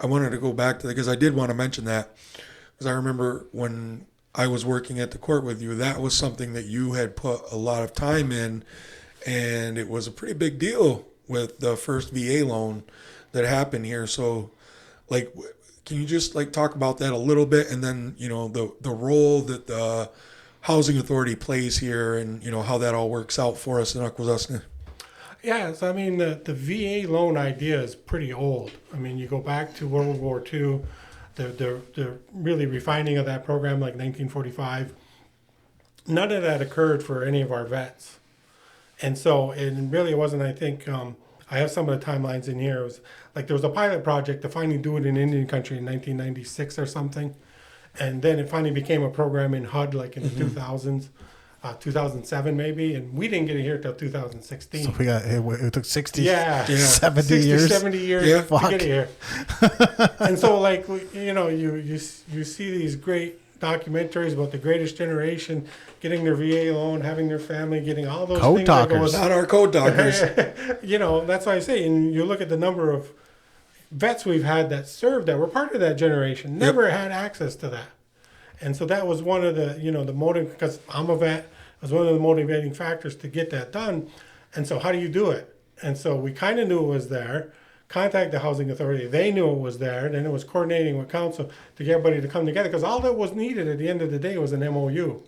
I wanted to go back to that because I did want to mention that because I remember when I was working at the court with you, that was something that you had put a lot of time in, and it was a pretty big deal with the first VA loan that happened here. So, like, can you just like talk about that a little bit, and then the role that the housing authority plays here, and how that all works out for us in Akwesasne? Yeah, so I mean, the VA loan idea is pretty old. I mean, you go back to World War II, the really refining of that program, like 1945. None of that occurred for any of our vets. And so, and really it wasn't, I think, I have some of the timelines in here. It was like there was a pilot project to finally do it in Indian country in 1996 or something. And then it finally became a program in HUD like in the 2000s. 2007 maybe, and we didn't get it here till 2016. So it took 60, Yeah. 70 60, years. 70 years Yeah. to get it here. And so, like, you see these great documentaries about the greatest generation getting their VA loan, having their family, getting all those Code things that go talkers. with Not our code doctors. that's why I say, and you look at the number of vets we've had that served that were part of that generation, never had access to that. And so that was one of the, the motive, because I'm a vet, was one of the motivating factors to get that done. And so how do you do it? And so we kind of knew it was there, contact the housing authority. They knew it was there. Then it was coordinating with council to get everybody to come together, because all that was needed at the end of the day was an MOU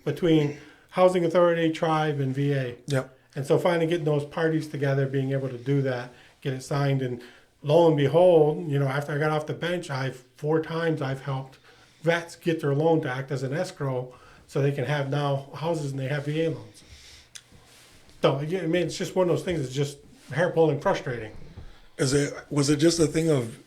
between housing authority, tribe, and VA. Yep. And so finally getting those parties together, being able to do that, get it signed. And lo and behold, after I got off the bench, 4 times I've helped vets get their loan to act as an escrow so they can have now houses and they have VA loans. So, I mean, it's just one of those things that's just hair-pulling frustrating. Was it just a thing of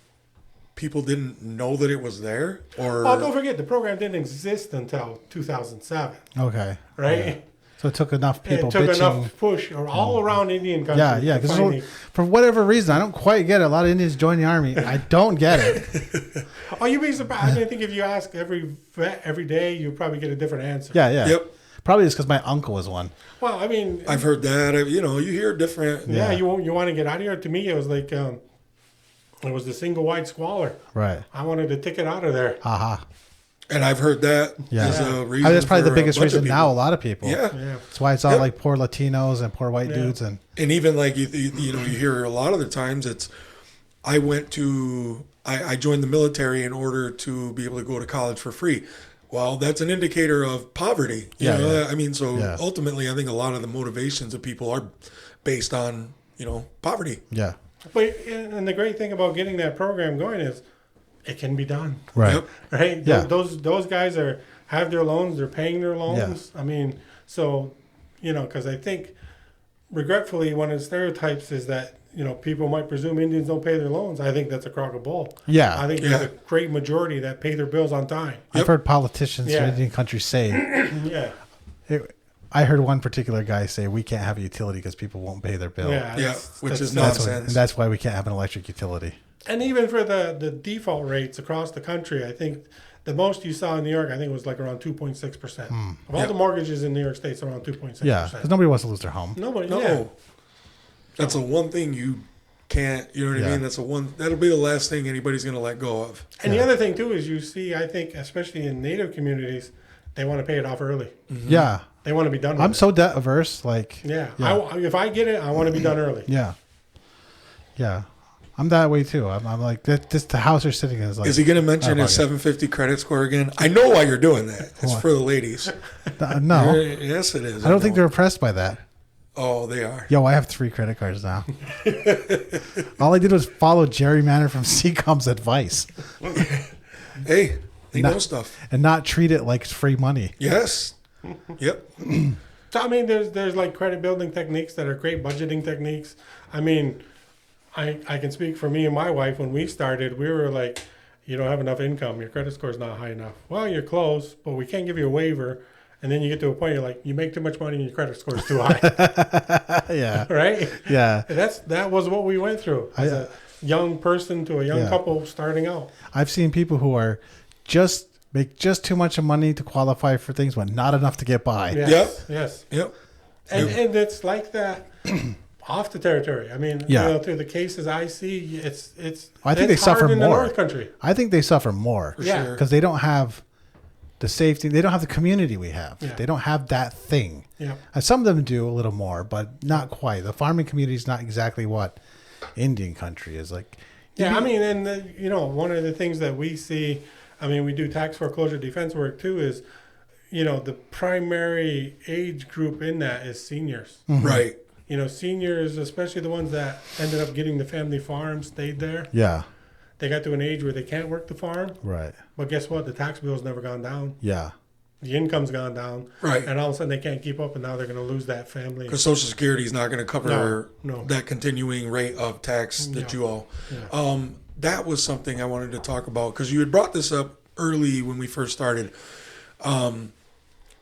people didn't know that it was there, or Oh, don't forget, the program didn't exist until 2007, Okay. right? Yeah. So it took enough people It took bitching. enough push all around Indian country. Yeah, yeah. to Because finally- for whatever reason, I don't quite get it. A lot of Indians join the army. I don't get it. Oh, you'd be surprised. I mean, I think if you ask every vet every day, you probably get a different answer. Yeah, yeah. Yep. Probably it's because my uncle was one. Well, I mean, I've heard that. You know, you hear different. yeah, Yeah. you want to get out of here. To me, it was like it was the single wide squalor. Right. I wanted to ticket out of there. Aha. And I've heard that Yeah. as a I reason. mean, that's probably the for a biggest bunch of reason now. A people. lot of people. Yeah. Yeah. That's why it's all Yep. like poor Latinos and poor white Yeah. dudes and And even like you know, you hear a lot of the times it's. I joined the military in order to be able to go to college for free. Well, that's an indicator of poverty. You Yeah, know? yeah. I mean, so Yeah. ultimately, I think a lot of the motivations of people are based on, you know, poverty. yeah. But and the great thing about getting that program going is it can be done, Right. Yep. right? Yeah. Those guys have their loans, they're paying their loans. I mean, so because I think regretfully one of the stereotypes is that people might presume Indians don't pay their loans. I think that's a crock of bull. Yeah. I think there's Yeah. a great majority that pay their bills on time. I've heard politicians Yeah. in Indian countries say. Yeah, I heard one particular guy say we can't have a utility because people won't pay their bill. yeah, Yeah, that's- which is that's- That's nonsense. and that's why we can't have an electric utility. And even for the default rates across the country, I think the most you saw in New York, I think, was like around 2.6%. Of all Yep. the mortgages in New York State, it's around 2.6%. Yeah, because nobody wants to lose their home. Nobody. No, Yeah. that's the one thing you can't. You know what I Yeah. mean? That's that'll be the last thing anybody's going to let go of. And Yeah. the other thing too is you see, I think, especially in Native communities, they want to pay it off early. Yeah, They want to be done with I'm it. so debt averse. Like, Yeah. Yeah. If I get it, I want to be done early. yeah, I'm that way too. I'm like this. The house you're sitting in is like. Is he going to mention his out of 750 credit score again? I know why you're doing that. It's What? for the ladies. No, Yes, it is. I don't think know. they're impressed by that. Oh, they are. Yo, I have 3 credit cards now. All I did was follow Jerry Manor from CCOM's advice Hey, they Nah. know stuff. and not treat it like it's free money. Yes. Yep. So I mean, there's like credit building techniques that are great budgeting techniques. I mean, I can speak for me and my wife. When we started, we were like, you don't have enough income. Your credit score is not high enough. Well, you're close, but we can't give you a waiver. And then you get to a point you're like, you make too much money and your credit score is too high, Yeah, right? yeah. And that was what we went through as a young person to a young Yeah. couple starting out. I've seen people who are make just too much money to qualify for things, but not enough to get by. Yes, Yep. yes. Yep. And it's like that off the territory. I mean, Yeah. through the cases I see, it's I think they it's suffer hard in the more. North Country. I think they suffer more For Yeah. sure. because they don't have the safety. They don't have the community we have. Yeah. They don't have that thing. Yeah. And some of them do a little more, but not quite. The farming community is not exactly what Indian country is like. Yeah, I mean, and one of the things that we see, I mean, we do tax foreclosure defense work too, is, the primary age group in that is seniors. Right. Seniors, especially the ones that ended up getting the family farm, stayed there. Yeah. They got to an age where they can't work the farm, Right. but guess what? The tax bill's never gone down. Yeah. The income's gone down. Right. And all of a sudden they can't keep up, and now they're going to lose that family. Because Social Security is not going to cover No. that continuing rate of tax that No. you owe. Yeah. That was something I wanted to talk about because you had brought this up early when we first started.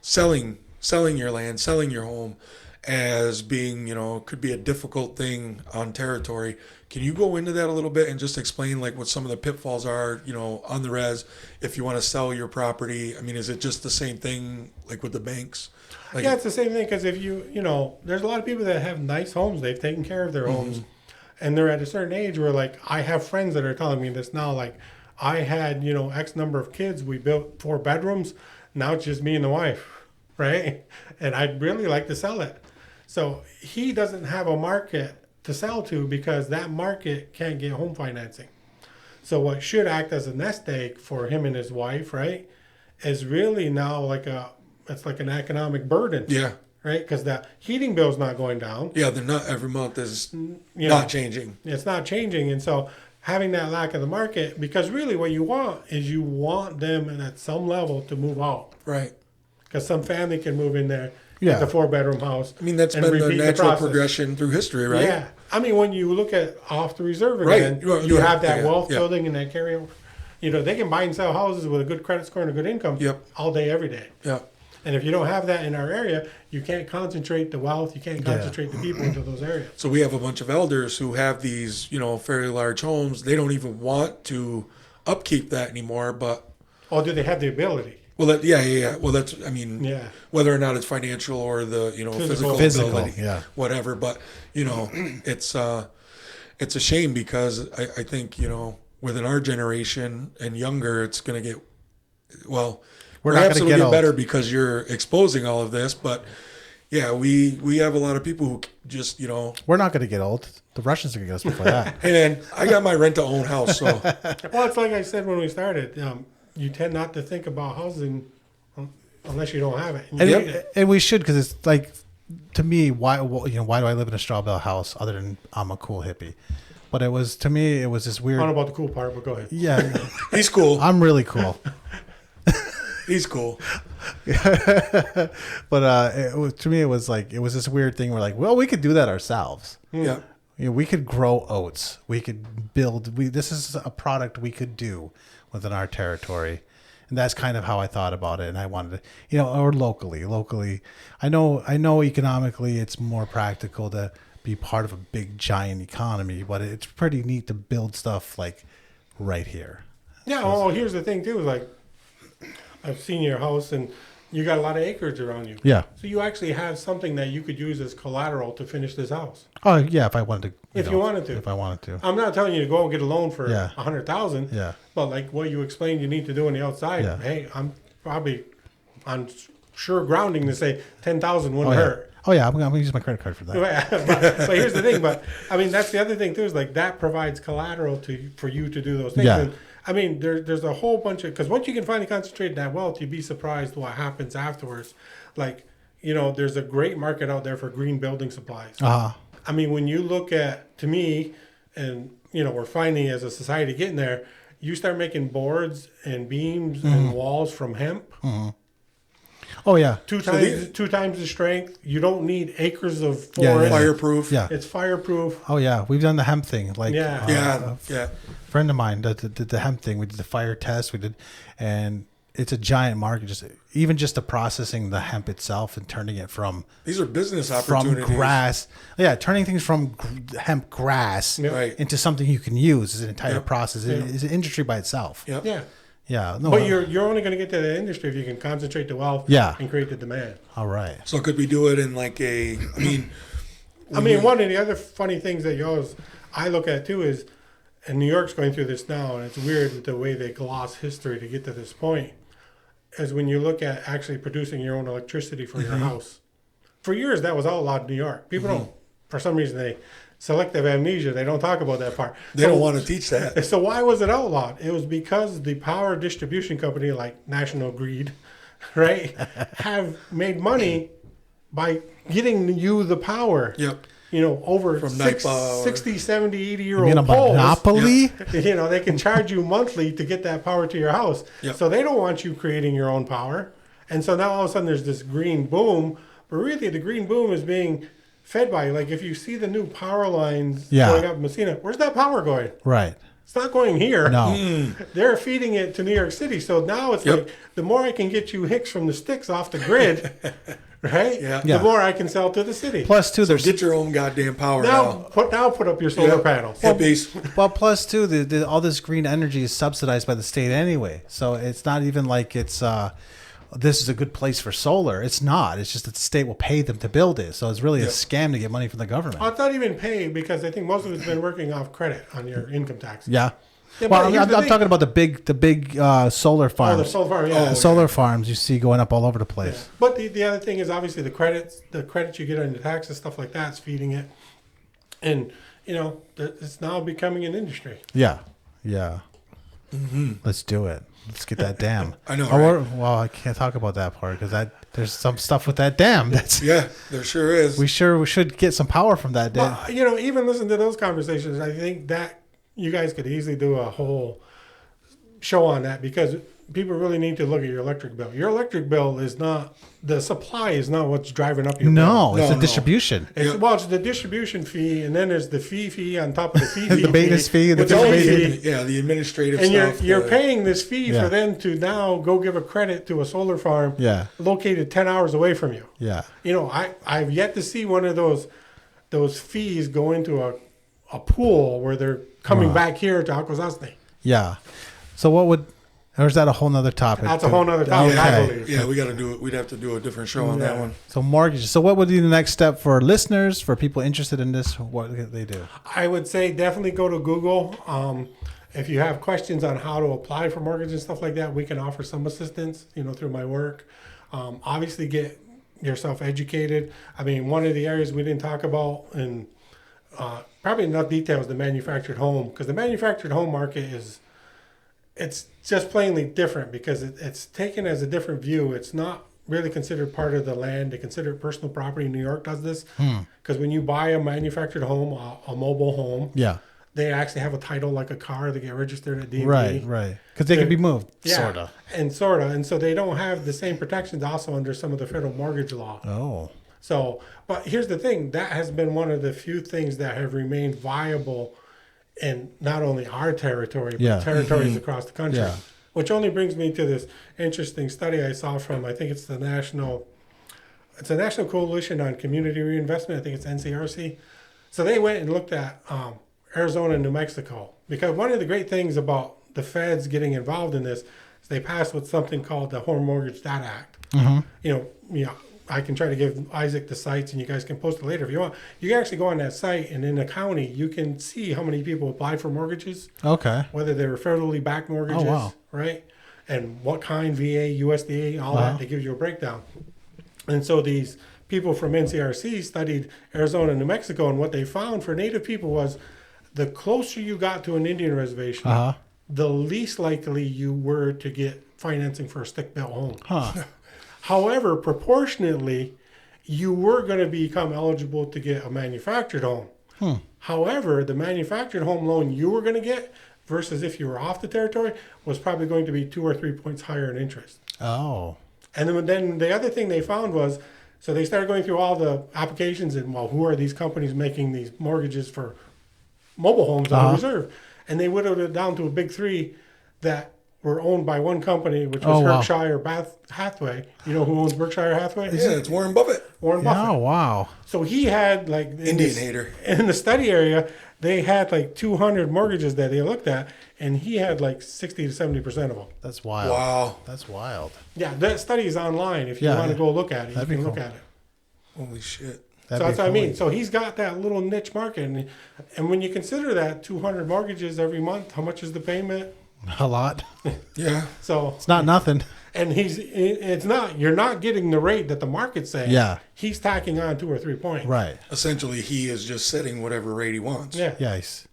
Selling your land, selling your home as being, could be a difficult thing on territory. Can you go into that a little bit and just explain like what some of the pitfalls are, on the res if you want to sell your property? I mean, is it just the same thing like with the banks? Like, Yeah, it's the same thing because if there's a lot of people that have nice homes. They've taken care of their homes, and they're at a certain age where, like, I have friends that are telling me this now. Like, I had X number of kids. We built 4 bedrooms. Now it's just me and the wife, right? And I'd really like to sell it. So he doesn't have a market to sell to because that market can't get home financing. So what should act as a nest egg for him and his wife, right, is really now it's like an economic burden. yeah. Right, because the heating bill's not going down. Yeah, they're not every month is You not know, changing. It's not changing, and so having that lack of the market, because really what you want is them at some level to move out, Right. because some family can move in there Yeah. the 4-bedroom house. I mean, that's and been the repeat natural process. progression through history, right? Yeah. I mean, when you look at off the reserve Right. again, Well, you yeah, have that yeah, wealth yeah. building and that carryover. You know, they can buy and sell houses with a good credit score and a good income Yep. all day, every day. Yeah. And if you don't have that in our area, you can't concentrate the wealth, you can't concentrate the people into those areas. So we have a bunch of elders who have these, fairly large homes. They don't even want to upkeep that anymore. But Or do they have the ability? well, yeah. Well, that's Yeah. whether or not it's financial or the physical ability, yeah. whatever. But it's a shame because I think within our generation and younger, it's going to get We're not perhaps going it'll to get get old. better because you're exposing all of this. But yeah, we have a lot of people who just We're not going to get old. The Russians are going to get us before that. hey man, I got my rent to own house, so Well, it's like I said when we started. You tend not to think about housing unless you don't have it. And we should, because it's like, to me, why do I live in a straw bale house other than I'm a cool hippie? But it was, to me, it was this weird. I don't know about the cool part, but go ahead. Yeah, he's cool. I'm really cool. He's cool. But to me, it was this weird thing. We're like, well, we could do that ourselves. Yeah. We could grow oats. We could build. This is a product we could do within our territory, and that's kind of how I thought about it. And I wanted to, or locally. I know economically, it's more practical to be part of a big giant economy, but it's pretty neat to build stuff like right here. Yeah. Well, here's the thing too. Is like I've seen your house, and you got a lot of acreage around you. Yeah. So you actually have something that you could use as collateral to finish this house. Oh yeah, if I wanted to. If you wanted to. If I wanted to. I'm not telling you to go and get a loan for Yeah. $100,000. Yeah. But like what you explained, you need to do on the outside. Yeah. Hey, I'm probably on sure grounding to say 10,000 wouldn't hurt. Oh yeah, I'm gonna use my credit card for that. but here's the thing. But I mean, that's the other thing too. Is like that provides collateral for you to do those things. Yeah. And, I mean, there's a whole bunch of, because once you can finally concentrate that wealth, you'd be surprised what happens afterwards. Like, there's a great market out there for green building supplies. Uh-huh. I mean, when you look at, to me, and we're finding as a society getting there, you start making boards and beams and walls from hemp. Mm-hmm. Oh yeah. Two times the strength. You don't need acres of forest. Fireproof. Yeah. It's fireproof. Oh yeah, we've done the hemp thing. Like Yeah. Yeah. friend of mine did the hemp thing. We did the fire test. And it's a giant market. Just the processing the hemp itself and turning it from These are business opportunities. grass. Yeah, turning things from hemp grass Right. into something you can use is an entire Yep. process. It's an industry by itself. Yep. Yeah. Yeah. No, But you're only going to get to the industry if you can concentrate the wealth and create the demand. all right. So could we do it in like One of the other funny things that I look at too is, and New York's going through this now, and it's weird the way they gloss history to get to this point, is when you look at actually producing your own electricity for your house. For years, that was outlawed in New York. People don't, for some reason, selective amnesia, they don't talk about that part. they don't want to teach that. So why was it outlawed? It was because the power distribution company like National Grid, right, have made money by getting you the power. Yep. Over From 60, 70, 80-year-old You mean a poles. monopoly? They can charge you monthly to get that power to your house. Yep. So they don't want you creating your own power. And so now all of a sudden there's this green boom. But really the green boom is being fed by, like if you see the new power lines going up in Messina, where's that power going? Right. It's not going here. No. They're feeding it to New York City. So now it's like the more I can get you hicks from the sticks off the grid, right? Yeah. The more I can sell to the city. Plus two, there's Get your own goddamn power now now. put up your solar panels. Hippies. well, plus two, all this green energy is subsidized by the state anyway. So it's not even like it's this is a good place for solar. It's not. It's just that the state will pay them to build it. So it's really a scam to get money from the government. Well, it's not even pay because I think most of it's been working off credit on your income tax. Yeah. Yeah, Well, but here's the I'm thing. talking about the big solar Oh, farms. the solar farm, yeah. Solar farms you see going up all over the place. But the other thing is obviously the credits you get on your taxes, stuff like that's feeding it. And, it's now becoming an industry. Yeah. Let's do it. Let's get that dam. I know, Well, I can't talk about that part because there's some stuff with that dam. Yeah, there sure is. We should get some power from that dam. But, even listen to those conversations, I think that you guys could easily do a whole show on that because people really need to look at your electric bill. Your electric bill is not, the supply is not what's driving up your bill. No, it's No, a distribution. It's, well, it's the distribution fee, and then there's the fee on top of the fee. The maintenance fee, the with the fee. fee. Yeah, the administrative And stuff. you're paying this fee Yeah. for them to now go give a credit to a solar farm Yeah. located 10 hours away from you. Yeah. You know, I've yet to see one of those fees go into a pool where they're coming back here to Akwesasne. Yeah. So what would, or is that a whole nother topic? That's a whole nother topic, I Okay. believe. Yeah, we got to do it. We'd have to do a different show on that Yeah. one. So mortgages. So what would be the next step for listeners, for people interested in this? What can they do? I would say definitely go to Google. If you have questions on how to apply for mortgage and stuff like that, we can offer some assistance, you know, through my work. Obviously, get yourself educated. I mean, one of the areas we didn't talk about, and probably enough detail, is the manufactured home, because the manufactured home market it's just plainly different because it's taken as a different view. It's not really considered part of the land. They consider it personal property. New York does this because when you buy a manufactured home, a mobile home, Yeah. they actually have a title like a car. They get registered at DMV. Right. Right. Because they can be moved. Yeah, Sorta. and so they don't have the same protections also under some of the federal mortgage law. Oh. So, but here's the thing, that has been one of the few things that have remained viable in not only our territory, but Yeah. territories across the country. Yeah. Which only brings me to this interesting study I saw from, I think it's a National Coalition on Community Reinvestment. I think it's NCRC. So they went and looked at Arizona and New Mexico, because one of the great things about the feds getting involved in this is they passed what's something called the Home Mortgage Data Act. You know, I can try to give Isaac the sites, and you guys can post it later if you want. You can actually go on that site, and in the county, you can see how many people applied for mortgages, Okay. whether they were federally backed mortgages, wow. right? And what kind, VA, USDA, all Wow. that. They give you a breakdown. And so these people from NCRC studied Arizona and New Mexico, and what they found for Native people was the closer you got to an Indian reservation, Uh-huh. the least likely you were to get financing for a stick-built home. Huh. However, proportionately, you were going to become eligible to get a manufactured home. However, the manufactured home loan you were going to get versus if you were off the territory was probably going to be 2 or 3 points higher in interest. Oh. And then the other thing they found was, so they started going through all the applications and, well, who are these companies making these mortgages for mobile homes on the reserve? And they whittled it down to a big three that were owned by one company, which was wow. Berkshire Hathaway. You know who owns Berkshire Hathaway? Yeah, it's Warren Buffett. Warren Buffett. Oh, wow. So he had like Indian hater. in the study area, they had like 200 mortgages that they looked at, and he had like 60 to 70% of them. That's wild. Wow. That's wild. Yeah, that study is online. If you Yeah, want to go look at it, you that'd be can look cool. at it. Holy shit. So that's what I mean. So he's got that little niche market, and when you consider that 200 mortgages every month, how much is the payment? A lot. Yeah. So It's not nothing. and you're not getting the rate that the market's saying. Yeah. He's tacking on 2 or 3 points. Right. Essentially, he is just setting whatever rate he wants. Yeah. Yes.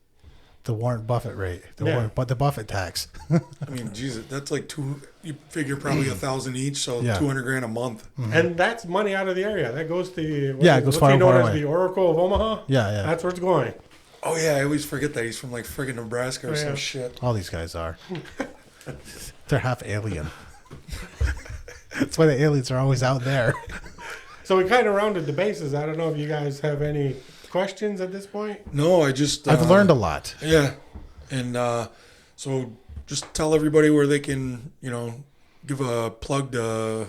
The Warren Buffett rate. Yeah. But the Buffett tax. I mean, Jesus, that's like you figure probably $1,000 each, so Yeah. $200,000 a month. And that's money out of the area. That goes to Yeah, it goes far, what's he known far as away. the Oracle of Omaha. Yeah, yeah. That's where it's going. Oh, yeah, I always forget that. He's from like friggin' Nebraska or Yeah. some shit. All these guys are. They're half alien. That's why the aliens are always out there. So we kind of rounded the bases. I don't know if you guys have any questions at this point. No, I just... I've learned a lot. Yeah. And so just tell everybody where they can, give a plug to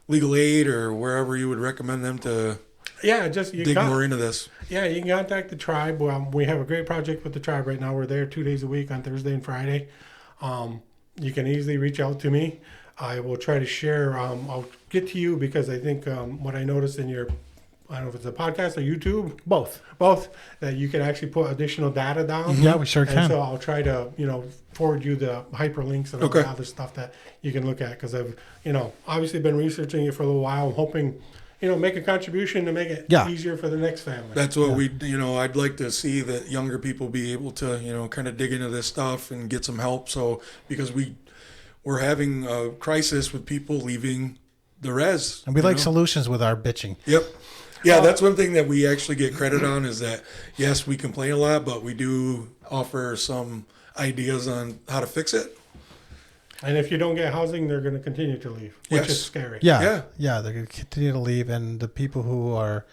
Legal Aid or wherever you would recommend them to Yeah, dig more into this. Yeah, you can contact the tribe. We have a great project with the tribe right now. We're there 2 days a week on Thursday and Friday. You can easily reach out to me. I will try to share. I'll get to you because I think what I noticed in your, I don't know if it's a podcast or YouTube, Both. that you can actually put additional data down. Yeah, we sure And can. so I'll try to, forward you the hyperlinks and all Okay. the other stuff that you can look at because I've, obviously been researching it for a little while. I'm hoping, make a contribution to make it Yeah. easier for the next family. That's what I'd like to see that younger people be able to, kind of dig into this stuff and get some help. So, because we're having a crisis with people leaving the res. And we like solutions with our bitching. Yep. Yeah, that's one thing that we actually get credit on is that, yes, we complain a lot, but we do offer some ideas on how to fix it. And if you don't get housing, they're going to continue to leave, which Yes. is scary. Yeah. They're going to continue to leave. And the people who are,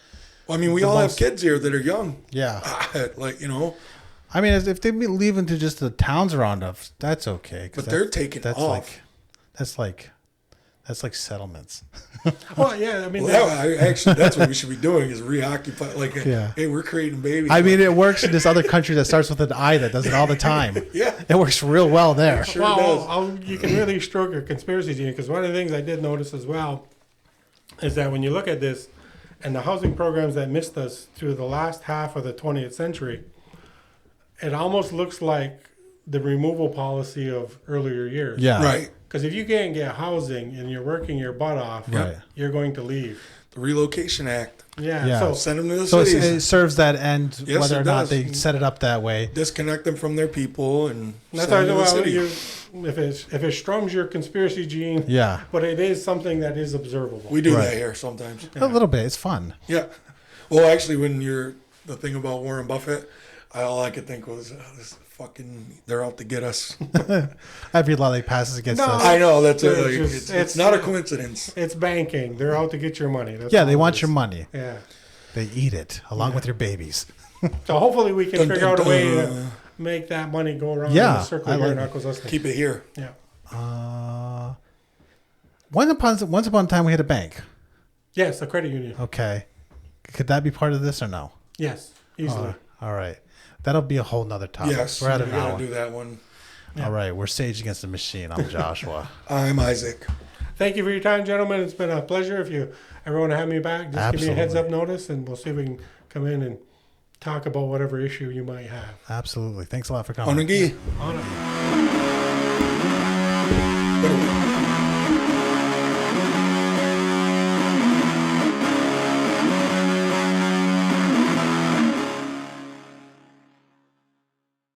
Well, I mean, we The all most- have kids here that are young. yeah. Like, you know, I mean, if they be leaving to just the towns around us, that's okay. 'cause but they're taking that's off. that's like settlements. Well, yeah, I mean, Well, actually, that's what we should be doing is reoccupy. Like, Yeah. hey, we're creating babies. I mean, it works in this other country that starts with an I that does it all the time. Yeah. It works real well there. Sure well, does. you can really stroke a conspiracy gene, because one of the things I did notice as well is that when you look at this and the housing programs that missed us through the last half of the 20th century, it almost looks like the removal policy of earlier years. Yeah. Right. Because if you can't get housing and you're working your butt off, Right. you're going to leave. The Relocation Act. Yeah. Yeah. So Send them to the So cities. it serves that end, Yes, whether it or not does. they set it up that way. Disconnect them from their people and that's send why them to the well, city. if it strums your conspiracy gene, Yeah. but it is something that is observable. We do Right. that here sometimes. A little bit. It's fun. Yeah. Well, actually, when you're the thing about Warren Buffett, all I could think was, this fucking, they're out to get us. Every law they passes against No, us. I know that's It's like, just- it's it's- not a coincidence. It's banking. They're out to get your money. That's Yeah, all they it want is. your money. Yeah. They eat it along with your babies. So hopefully we can Dun, figure dun, out a way dun. to make that money go around Yeah, in a circle I here in like Akwesasne. Keep it here. Yeah. Once upon a time, we had a bank. Yes, a credit union. Okay. Could that be part of this or no? Yes, easily. All right. That'll be a whole nother topic. Yes, We're at we an gotta hour. do that one. Yeah. All right. We're Sage Against the Machine. I'm Joshua. I'm Isaac. Thank you for your time, gentlemen. It's been a pleasure. If you ever want to have me back, just give me a heads up Absolutely. notice, and we'll see if we can come in and talk about whatever issue you might have. Absolutely. Thanks a lot for coming. Onagi. On it. What do we-